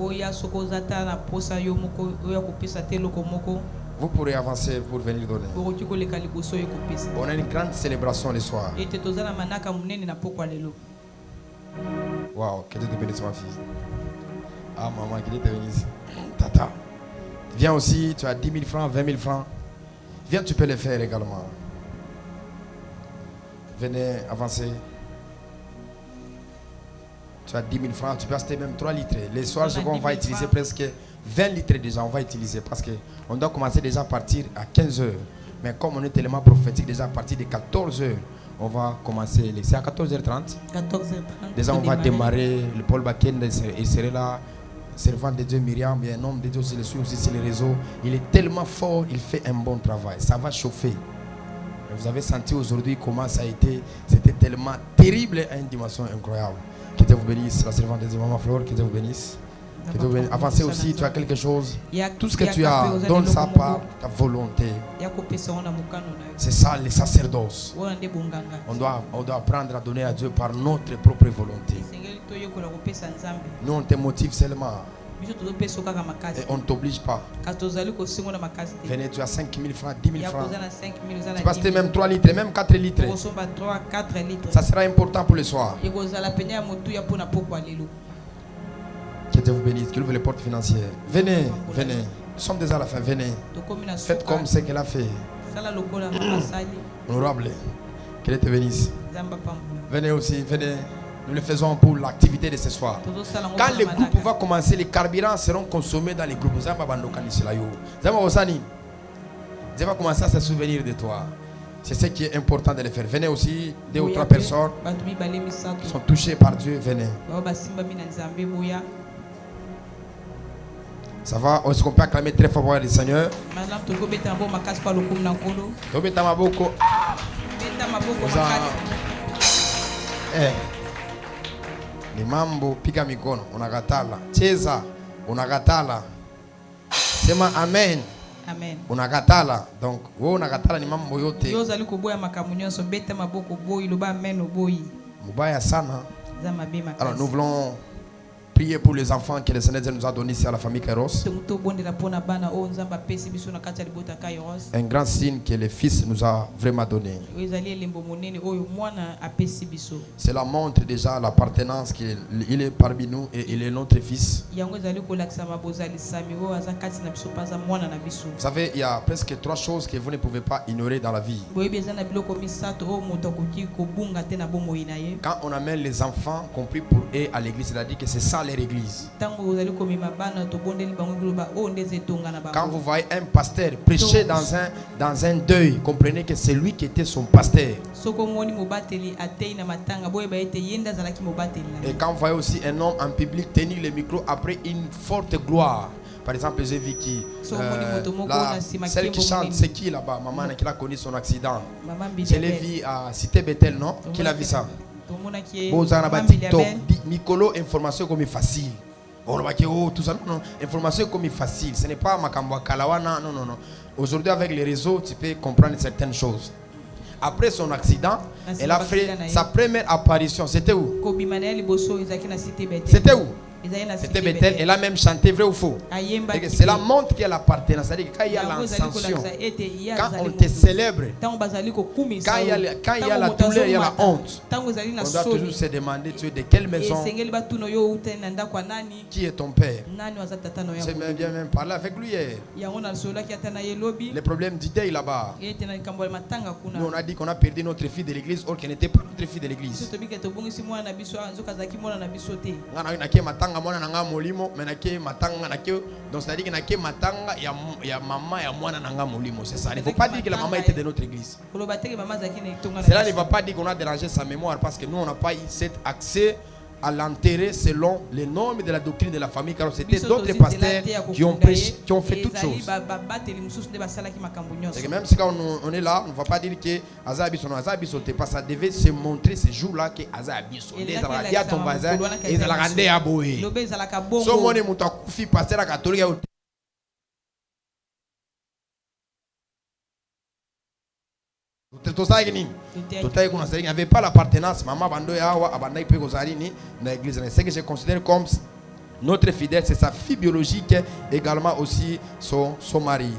Vous pourrez avancer pour venir donner. On a une grande célébration le soir. Waouh, que Dieu te bénisse ma fille. Ah maman, que Dieu te bénisse. Tata. Viens aussi, tu as 10 000 francs, 20 000 francs. Viens, tu peux les faire également. Venez avancer. Tu as 10 000 francs, tu peux acheter même 3 litres. Les soirs, je crois qu'on va utiliser presque 20 litres déjà. On va utiliser parce qu'on doit commencer déjà à partir à 15 heures. Mais comme on est tellement prophétique, déjà à partir de 14 heures, on va commencer. C'est à 14h30. 14h30. Déjà, on va démarrer. Le Paul Bakken serait là. Servant de Dieu Myriam, bien un homme de Dieu, je le suis aussi sur les réseaux. Il est tellement fort, il fait un bon travail. Ça va chauffer. Vous avez senti aujourd'hui comment ça a été. C'était tellement terrible et à une dimension incroyable. Que Dieu vous bénisse, la servante de Dieu, Maman Flore, que Dieu vous bénisse. Que Dieu vous bénisse. Avancez aussi, tu as quelque chose. Tout ce que tu as, donne ça par ta volonté. C'est ça le sacerdoce. On doit apprendre à donner à Dieu par notre propre volonté. Nous on te motive seulement. Et on ne t'oblige pas. Venez, tu as 5 000 francs, 10 000 francs. Tu passes même 3 litres, même 4 litres. Ça sera important pour le soir. Que Dieu vous bénisse, qu'il ouvre les portes financières. Venez, venez. Nous sommes déjà à la fin, venez. Faites comme ce qu'elle a fait. Honorable, que Dieu te bénisse. Venez aussi, venez. Nous le faisons pour l'activité de ce soir. Quand le groupe va commencer, les carburants seront consommés dans les groupes. Dieu va commencer à se souvenir de toi. C'est ce qui est important de le faire. Venez aussi, 2 ou 3 personnes qui sont touchées par Dieu. Venez. Ça va? Est-ce qu'on peut acclamer très fort le Seigneur? Ni mambo piga mikono unakatala cheza unakatala sema amen amen unakatala donc wewe unakatala ni mambo yote yoza likuboya makamu nyonso beta maboko boyi loba amen oboyi mubaya sana za mabema. Alors nous voulons prier pour les enfants que le Seigneur nous a donnés ici à la famille Kairos. Un grand signe que le Fils nous a vraiment donné. Cela montre déjà l'appartenance qu'il est parmi nous et il est notre Fils. Vous savez, il y a presque 3 choses que vous ne pouvez pas ignorer dans la vie. Quand on amène les enfants, compris pour eux, à l'église, c'est-à-dire que c'est ça dans leur église. Quand vous voyez un pasteur prêcher dans un deuil, comprenez que c'est lui qui était son pasteur. Et quand vous voyez aussi un homme en public tenir le micro après une forte gloire. Par exemple, j'ai vu qui celle qui chante, c'est qui là-bas? Maman qui a connu son accident. Je l'ai vu à Cité Bethel, non? Qui l'a vu ça? Bon, on a TikTok. Nicolo, information comme facile. On va dire, oh, tout ça, non, information comme facile. Ce n'est pas Makambo Kalawana, non, non, non. Aujourd'hui, avec les réseaux, tu peux comprendre certaines choses. Après son accident, elle a fait sa première apparition. C'était où? C'était où? C'était Bethel. Elle a même chanté, vrai ou faux? Cela montre qu'elle appartient. C'est-à-dire que quand il y a l'ascension, quand on te célèbre, quand il y a la douleur, il y a la honte, on doit toujours se demander de quelle maison, qui est ton père. C'est bien même parler avec lui hier. Le problème d'idée là-bas. Nous on a dit qu'on a perdu notre fille de l'église, or qu'elle n'était pas notre fille de l'église. Donc c'est-à-dire que matanga ya maman ya mwana nanga molimo, c'est ça. Il ne faut pas dire que la maman était de notre église. Cela ne va pas dire qu'on a dérangé sa mémoire, parce que nous on n'a pas eu cet accès à l'enterrer selon les normes de la doctrine de la famille, car c'était d'autres pasteurs qui ont prêché, qui ont fait toutes choses. Et même si quand on est là, on ne va pas dire que Azabiso n'était pas, ça devait se montrer ce jour-là que Azabiso les Arabiens à ton bazar et ils allaient à Boé. Si on est monté pasteur à catholique. Il n'y avait pas l'appartenance. Maman Bando Yawa, Abanda Ipe Gozarini, dans l'église. Ce que je considère comme notre fidèle, c'est sa fille biologique, également aussi son mari.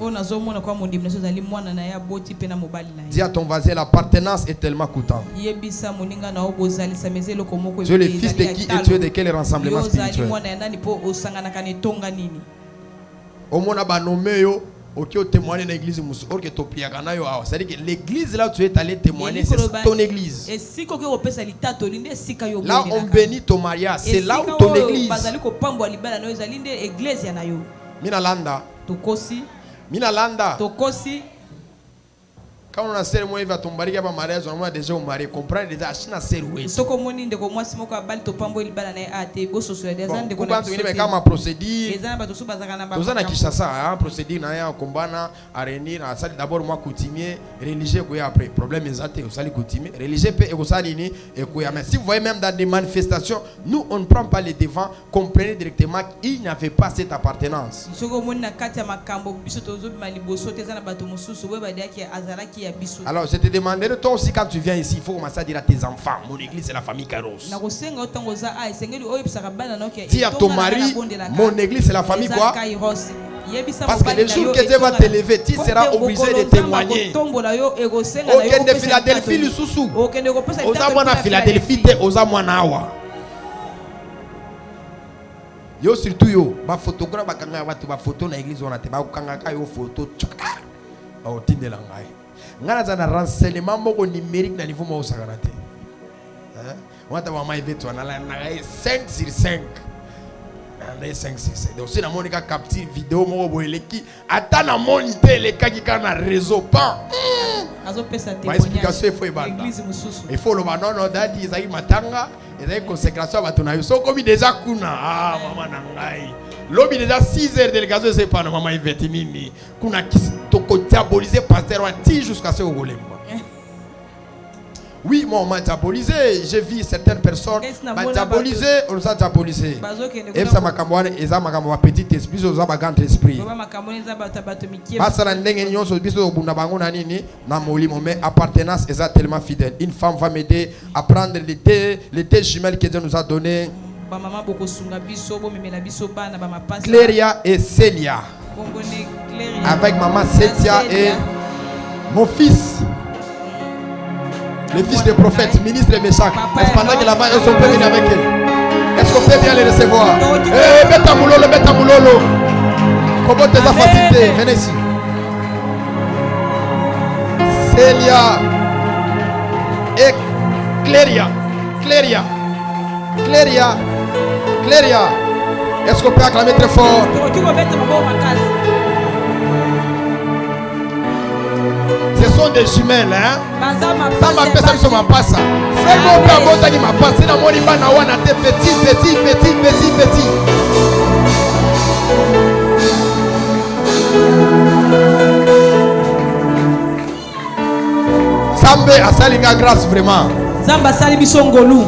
Dis à ton voisin, l'appartenance est tellement coûtante. Tu es le fils de qui et tu es de quel rassemblement spirituel? Au monde a nommé ok, témoigner dans l'église, c'est-à-dire que l'église là où tu es allé témoigner, c'est ton église. Là on bénit ton mariage, c'est là où ton église. Minalanda. Quand on a cérémonie, va tomber à mariage, on a déjà marié. Comprendre déjà à Chine cérémonie. Quand on a procédure, nous avons Kinshasa, procédure na kombana à réunir à salle d'abord moi coutumier, religieux quoi après. Problème exact, au salle coutumier, religieux peut et au salle ni et quoi. Mais si vous voyez même dans des manifestations, nous on ne prend pas les devants. Comprenez directement qu'il n'y avait pas cette appartenance. Alors, je te demanderai, toi aussi, quand tu viens ici, il faut commencer à dire à tes enfants, mon église c'est la famille Kairos. Dis à ton mari, mon église c'est la famille quoi? Parce que le jour que Dieu va te lever, tu seras obligé de témoigner. Aucun de Philadelphie, le sous-sous. Osa mwana Philadelphie, osa mwana awa. Yo surtout yo, ba photographe ba kanga ba photo na église on a te ba kanga ka yo photo tchaka. Oh tindela ngai. Ngana za na renseignement moko numérique na niveau mo sagarate. Hein? On ta mama iveto na la 5 sur 5. Na 5 sur 5. Donc si na monika capture vidéo moko boeleki, ata na monite le kaki kana réseau pas. Ma explication il faut ebanda. Il faut le non non dadi ezaki matanga, ezaki consécration ba tona yo. So komi déjà kuna ah mama na ngai. L'homme déjà 6 heures de délégation, c'est pas maman Yvette Nini. Qu'on a diabolisé pasteur anti jusqu'à ce que oui, moi on m'a diabolisé. J'ai vu certaines personnes diabolisé, on nous a diabolisé. Et ça m'a camoué, et ça m'a camoué petit esprit, ça m'a grand esprit. Parce que l'année nous sommes bis au bundabango nani na molimo, mais appartenance est tellement fidèle. Une femme va m'aider à prendre les deux jumelles que Dieu nous a donné. Cléria et Célia. Avec maman Célia et mon fils, le fils des prophètes, ministre Meshach. Est-ce pendant que là-bas, est-ce qu'on peut venir avec elle? Est-ce qu'on peut bien les recevoir? Eh, Beta Moulolo. Comment t'es à facilité? Venez ici. Célia et Cléria. Cléria, est-ce qu'on peut acclamer très fort? Ce sont des jumelles, hein? Ça m'appelle ça, ils sont ma passe. Frère, mon père, mon tani ma passe. C'est dans mon liban, on a des petits. Sambe a salinga grâce vraiment. Zamba sali bisongolu.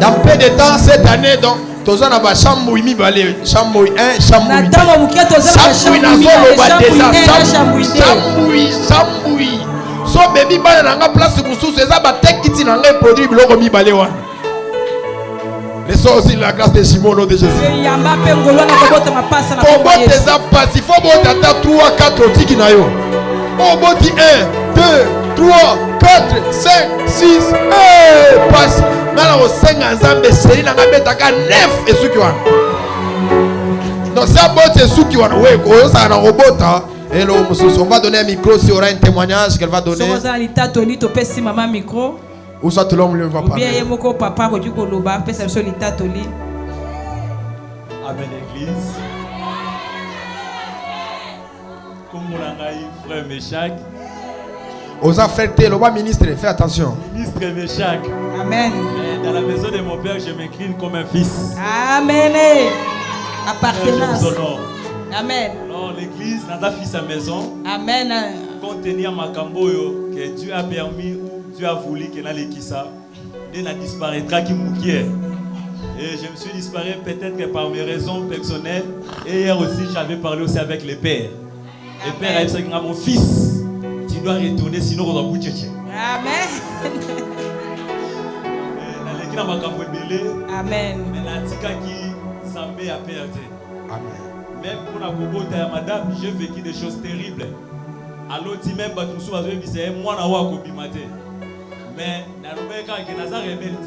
Dans peu de temps cette année, donc, tous on a ba chamboui mi balé, chamboui 1, chamboui 2. Chamboui na zolo ba déjà, chamboui. So baby bana nanga place mususu eza ba tek kiti nanga produit biloko mi balé wa. Laissons aussi la grâce de Simon au nom de Jésus. Combo tes pas, il faut bon tata 3 4 tiki na yo. Oh boti 1 2 3 4 5 6 passe. Nala o senga nzambe seri na ngabetaka 9 esuki wana. Donc ça bote esuki wana we ko ça na robota. Hello mususu, on va donner un micro si aura un témoignage qu'elle va donner. Ou soit tout l'homme ne va pas. Amen Église. Comme mon frère Meshach. Osa frère le roi ministre, fais attention. Ministre Meshach. Amen. Dans la maison de mon père, je m'incline comme un fils. Amen. Appartenance. Amen. Alors l'église, dans ta fils à maison. Amen. Contenir ma camboyo que Dieu a permis ou Dieu a voulu que dans l'équissa, il ne disparaîtra qui mouquier. Et je me suis disparu peut-être que par mes raisons personnelles. Et hier aussi, j'avais parlé aussi avec le père. Le père a dit à mon fils, tu dois retourner sinon on va boucher. Amen. Amen. Mais la tika qui s'ambé à perdre. Amen. Même pour la Kobota et madame, j'ai vécu des choses terribles. Alors, si même Batumsou va venir, c'est moi qui vais maté. Mais, dans le cas qui n'a pas rebelle,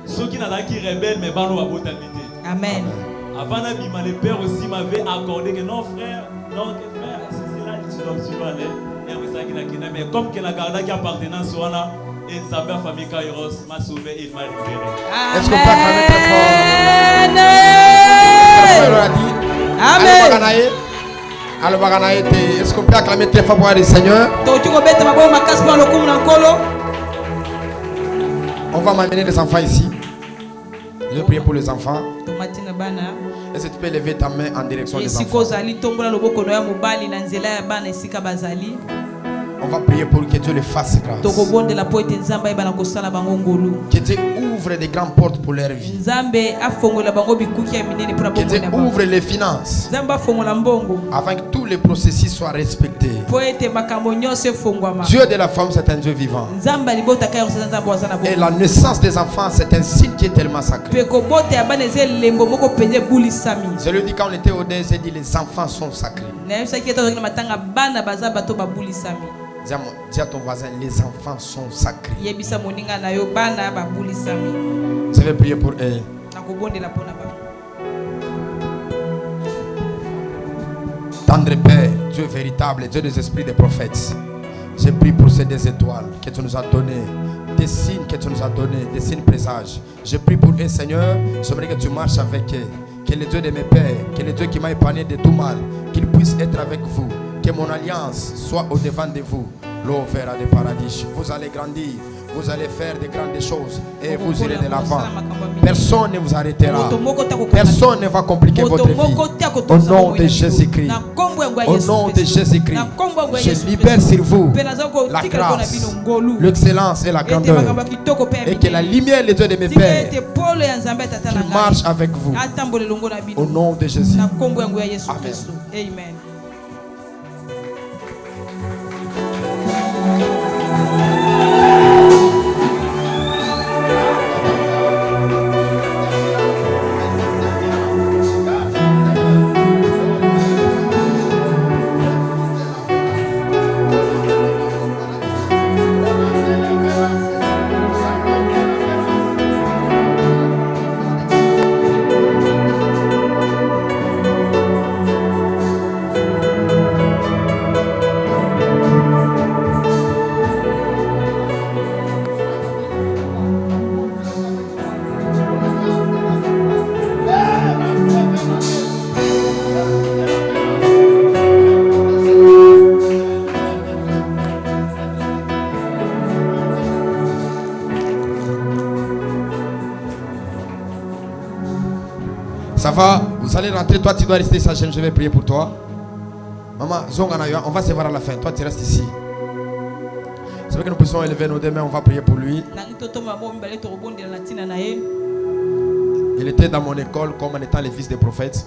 ceux qui n'ont pas rebelle, mais pas nous à Amen. Avant d'abîmer, le père aussi m'avait accordé que non, frère, non, frère, c'est là que tu dois aller. Mais comme que la garde qui appartenance à Wana, et sa mère famille Kairos m'a sauvé et m'a libéré. Est-ce qu'on peut acclamer très fort? Amen. Est-ce qu'on peut acclamer très fort pour le Seigneur? On va m'amener les enfants ici. Je vais prier pour les enfants. Est-ce que tu peux lever ta main en direction des enfants? On va prier pour que Dieu les fasse grâce. Que Dieu ouvre des grandes portes pour leur vie. Que Dieu ouvre les finances. Afin que tous les processus soient respectés. Dieu de la femme, c'est un Dieu vivant. Et la naissance des enfants, c'est un signe qui est tellement sacré. Je lui dis quand on était au dé, j'ai dit les enfants sont sacrés. Dis à ton voisin, les enfants sont sacrés. Je vais prier pour eux. Tendre Père, Dieu véritable, Dieu des esprits des prophètes. Je prie pour ces deux étoiles que tu nous as données, des signes que tu nous as donnés, des signes présages. Je prie pour eux, Seigneur. J'aimerais que tu marches avec eux. Que le Dieu de mes pères, que le Dieu qui m'a épargné de tout mal, qu'il puisse être avec vous. Que mon alliance soit au devant de vous. L'eau verra des paradis. Vous allez grandir. Vous allez faire de grandes choses. Et vous irez de l'avant. Personne ne vous arrêtera. Personne ne va compliquer votre vie. Au nom de Jésus-Christ. Au nom de Jésus-Christ. Je libère sur vous la grâce, l'excellence et la grandeur. Et que la lumière, les Dieu de mes pères, qu'il marche avec vous. Au nom de Jésus. Amen. Ça va, vous allez rentrer, toi tu dois rester ici, je vais prier pour toi. Maman, Zonganaya, on va se voir à la fin, toi tu restes ici. C'est vrai que nous puissions élever nos deux mains, on va prier pour lui. Il était dans mon école comme en étant le fils des prophètes.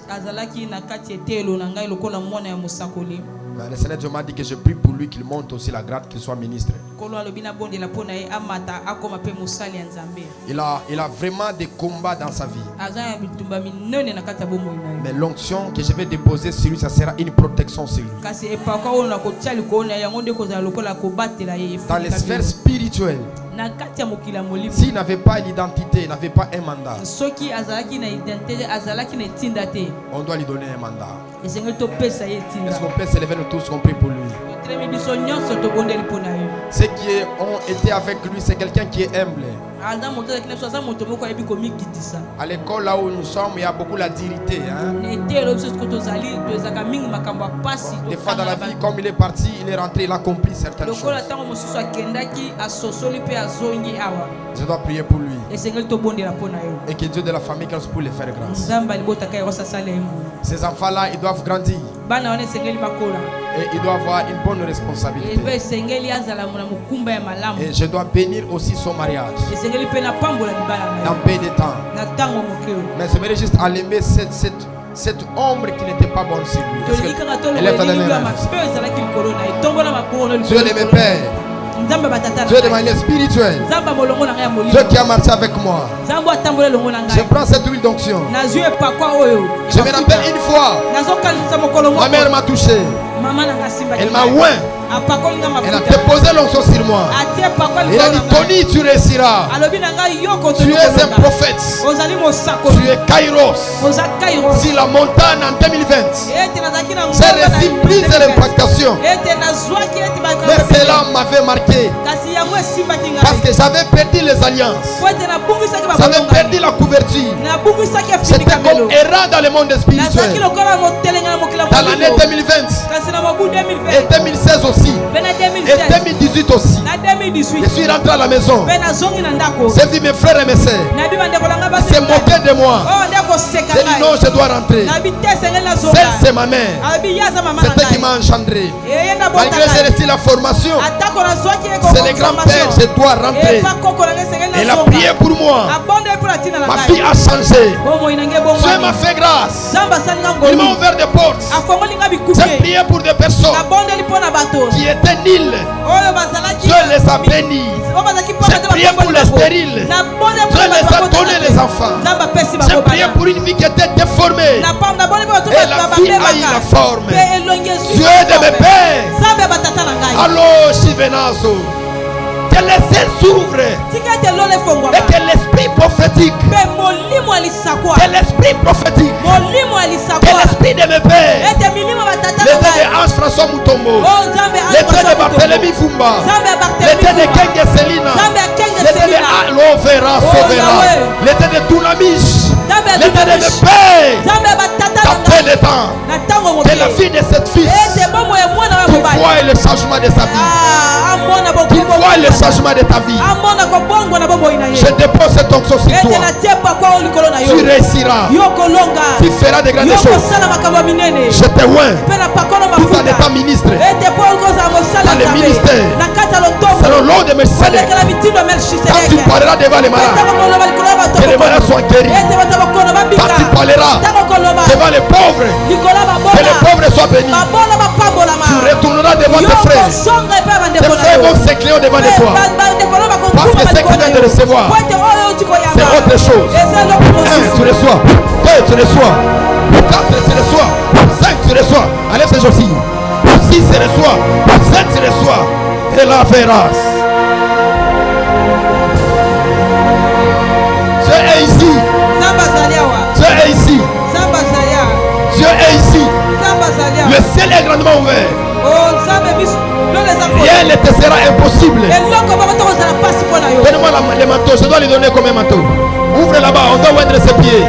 Mais le Seigneur Dieu m'a dit que je prie pour lui qu'il monte aussi la grade, qu'il soit ministre. Il a vraiment des combats dans sa vie. Mais l'onction que je vais déposer sur lui, ça sera une protection sur lui. Dans les sphères spirituelles, s'il n'avait pas l'identité, il n'avait pas un mandat, on doit lui donner un mandat. Est-ce qu'on peut s'élever nous tous, qu'on prie pour lui? Ceux qui ont été avec lui, c'est quelqu'un qui est humble. À l'école là où nous sommes, il y a beaucoup la dignité. Des fois dans la vie, comme il est parti, il est rentré, il a accompli certaines choses. Je dois prier pour lui. Et que Dieu de la famille grâce pour les faire grâce. Ces enfants-là, ils doivent grandir. Et ils doivent avoir une bonne responsabilité. Et je dois bénir aussi son mariage. Dans peu de temps. Mais je voudrais juste allumer cette ombre qui n'était pas bonne sur lui. Dieu de mes pères, Dieu de manière spirituelle, Dieu qui a marché avec moi, je prends cette huile d'onction. Je me rappelle une fois, ma mère m'a touché. Elle m'a oint. Elle a déposé l'onction sur moi. Il a dit, Tony, tu réussiras. Tu es un prophète. Tu es Kairos. Si la montagne en 2020, j'ai reçu plus de l'impactation. Mais cela m'avait marqué. Parce que j'avais perdu les alliances. J'avais perdu la couverture. J'étais comme errant dans le monde spirituel. Dans l'année 2020 et 2016 aussi. Et 2018 aussi. Je suis rentré à la maison. J'ai vu mes frères et mes sœurs. Ils se moquaient de moi. J'ai dit non, je dois rentrer. Celle, c'est ma mère. C'est elle qui m'a engendré. Malgré que j'ai reçu la formation, c'est le grand-père, je dois rentrer. Elle a prié pour moi. Ma vie a changé. Dieu m'a fait grâce. Il m'a ouvert des portes. J'ai prié pour des personnes qui étaient nulles. Dieu les a bénis. J'ai prié pour les stériles. Dieu les a donné les enfants. J'ai prié pour une vie qui était déformée. Et la vie a eu la forme. Dieu de mes pères. Allô, Chivenazo. Que les cieux s'ouvrent et que l'esprit prophétique, que l'esprit prophétique, que l'esprit de mes pères, l'état de Ange François Mutombo, l'état de Barthélemy Fumba, l'état de Kenge Selina, l'état de Alovera Sovera, l'état de Tounamish, l'état de mes pères, après le temps, que la vie de cette fille, tu vois le changement de sa vie, tu vois le changement de ta vie. Je dépose cette onction sur toi. Tu réussiras. Tu feras de grandes choses. Je te oins tout en étant ministre dans le ministère selon l'ordre de Melchizedek. Quand tu parleras devant les malades, que les malades soient guéris. Quand tu parleras devant les pauvres, que les pauvres soient bénis. Tu retourneras devant tes frères. Tes frères vont s'éclairer devant les toi. Parce que ce que tu viens de recevoir, c'est autre chose. 1, tu reçois. 2, tu reçois. 4, tu reçois. 5, tu reçois. Allez, c'est aussi. 6, tu reçois. 7, tu reçois. Et la verras. Dieu est ici. Dieu est ici. Dieu est ici. Le ciel est grandement ouvert. Rien ne te sera impossible. Donne-moi les manteaux. Je dois lui donner comme un manteau. Ouvre là-bas. On doit oindre ses pieds.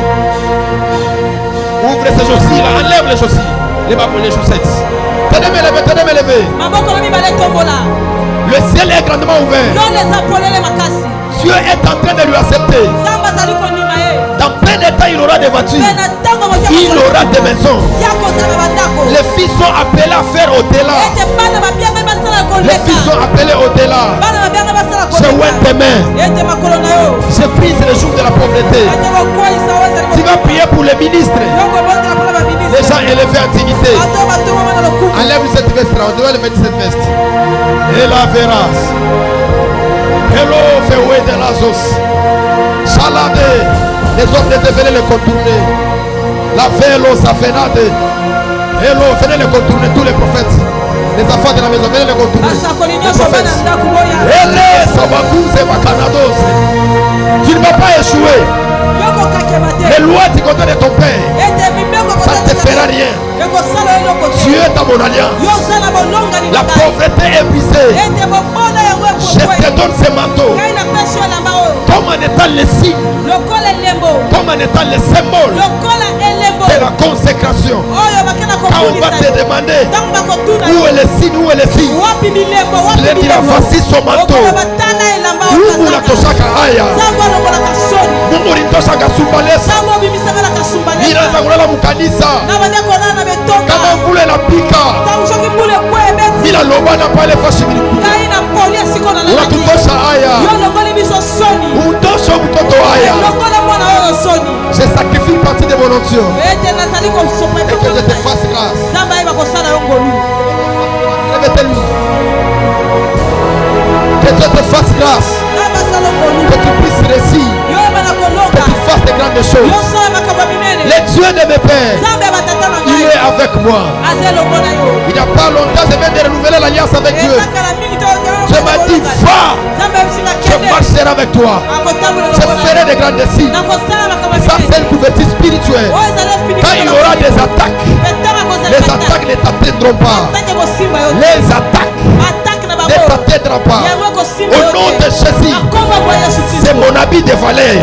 Ouvre ses chaussures là. Enlève les chaussures. Les chaussettes. Tenez-moi lever. Le ciel est grandement ouvert. Dieu est en train de lui accepter. Dans peine de temps, il aura des voitures. Il aura des maisons. Les filles sont appelées à faire au-delà. Les filles sont appelées au-delà. Je ouvre tes mains. Je prise le jour de la pauvreté. Tu vas prier pour les ministres. Les gens élevés en dignité. Enlève cette veste là. On doit lever cette veste. Et la verras. Hello, feuille de l'azos. Salade. Les hommes de venez le contourner. La vélo, ça fait nade. Hello, venez le contourner, tous les prophètes. Les enfants de la maison, venez le contourner. Les prophètes. Tu ne vas pas échouer. Les lois du côté de ton père, ça ne te fera rien. Tu es dans mon alliance. La pauvreté est brisée. Je te donne ce manteau comme en étant le signe, comme en étant le symbole de la consécration. Quand on va te demander où est le signe, où est le signe, tu leur diras voici son manteau. Mungu unatoshaka haya. Mungu unatoshaka sumbalesa. Ninaanza kulala mkanisa. Kama mvule inapika. Bila lobana pale fashi miliku. Unatutosha haya. Utosha mtoto haya. Je sacrifie une partie de mon onction. Et que je te fasse grâce. Lève-toi. Que Dieu te fasse grâce. Que tu puisses réussir. Que tu fasses de grandes choses. Le Dieu de mes pères, il est avec moi. Il n'y a pas longtemps, je viens de renouveler l'alliance avec Dieu. Je m'ai dit, va. Je marcherai avec toi. Je ferai de grandes signes. Ça, c'est une couverture spirituelle. Quand il y aura des attaques, les attaques ne t'atteindront pas. Les attaques ne t'atteindront pas. Au nom de Jésus, c'est mon habit de valeur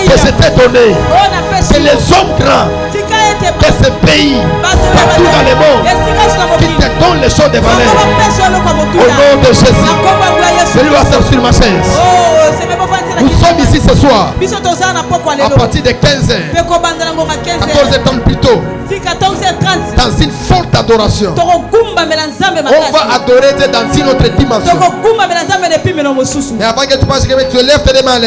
que je t'ai donné. C'est les hommes grands de ce pays, partout dans le monde, qui te donnent les choses de valeur. Au nom de Jésus, je lui assure sur ma chaise. Nous sommes ici ce soir à partir de 15h, 14h30 plus tôt, dans une forte adoration. On va adorer Dieu dans une autre dimension. Mais avant que tu passes, tu lèves tes mains.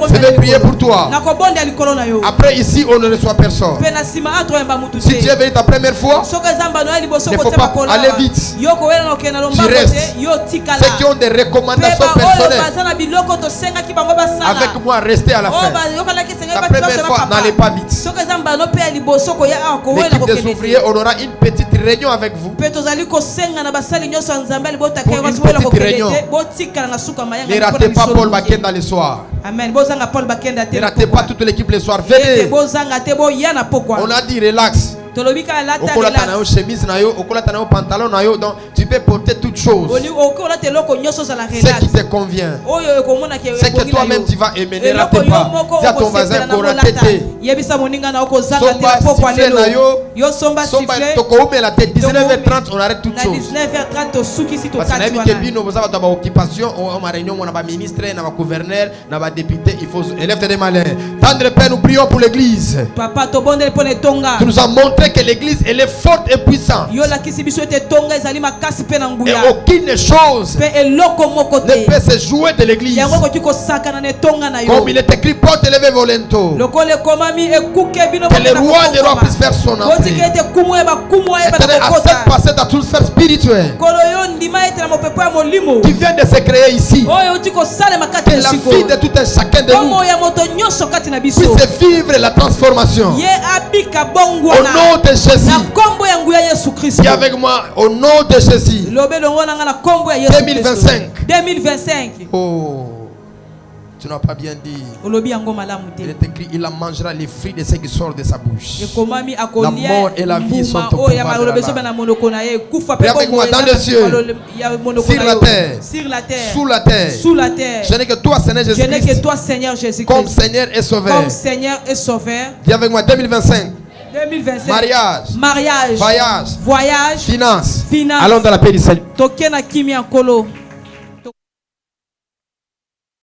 Je vais prier pour toi. Après ici, on ne reçoit personne. Si tu es venu ta première fois, il ne faut pas aller vite. Tu restes. Ceux qui ont des recommandations personnelles avec moi, restez à la fin. La première fois, n'allez pas vite. L'équipe des ouvriers, on aura une petite réunion avec vous. Pour une petite réunion. Ne ratez pas Paul Bakenda le soir. Amen. Ne ratez pas toute l'équipe le soir. Venez. On a dit relax. Chemise, pantalon, donc tu peux porter toutes choses. Ce qui te convient. C'est que toi-même tu vas aimer. Ne ratez pas. Dis à ton voisin qu'on rate. Somba siffler. 19h30 on arrête toutes choses. 19h30 parce que vous avez une occupation, on a réunion, on a un ministre, on a un gouverneur, on a un député. Il faut élève tes mains. Tendre Père, nous prions pour l'église. Tu nous as montré que l'église elle est forte et puissante. Et aucune chose ne peut se jouer de l'église. Comme il est écrit, porte élevée volento. Que le roi des rois puisse faire son entrée. Accepte passer dans toute sphère spirituelle. Tu viens de se créer ici. Que la vie de tout un chacun de nous puisse vivre la transformation. Au nom de Jésus. Dis avec moi, au nom de Jésus. 2025. Oh, tu n'as pas bien dit. Il est écrit, il mangera les fruits de ce qui sort de sa bouche. La mort et la vie sont au pouvoir de la main. Prie avec moi dans les cieux, sur la terre, sous la terre. Je n'ai que toi, Seigneur Jésus-Christ, comme Seigneur et Sauveur. Dis avec moi 2025. Mariage. Voyage. Finance. Allons dans la paix du Seigneur.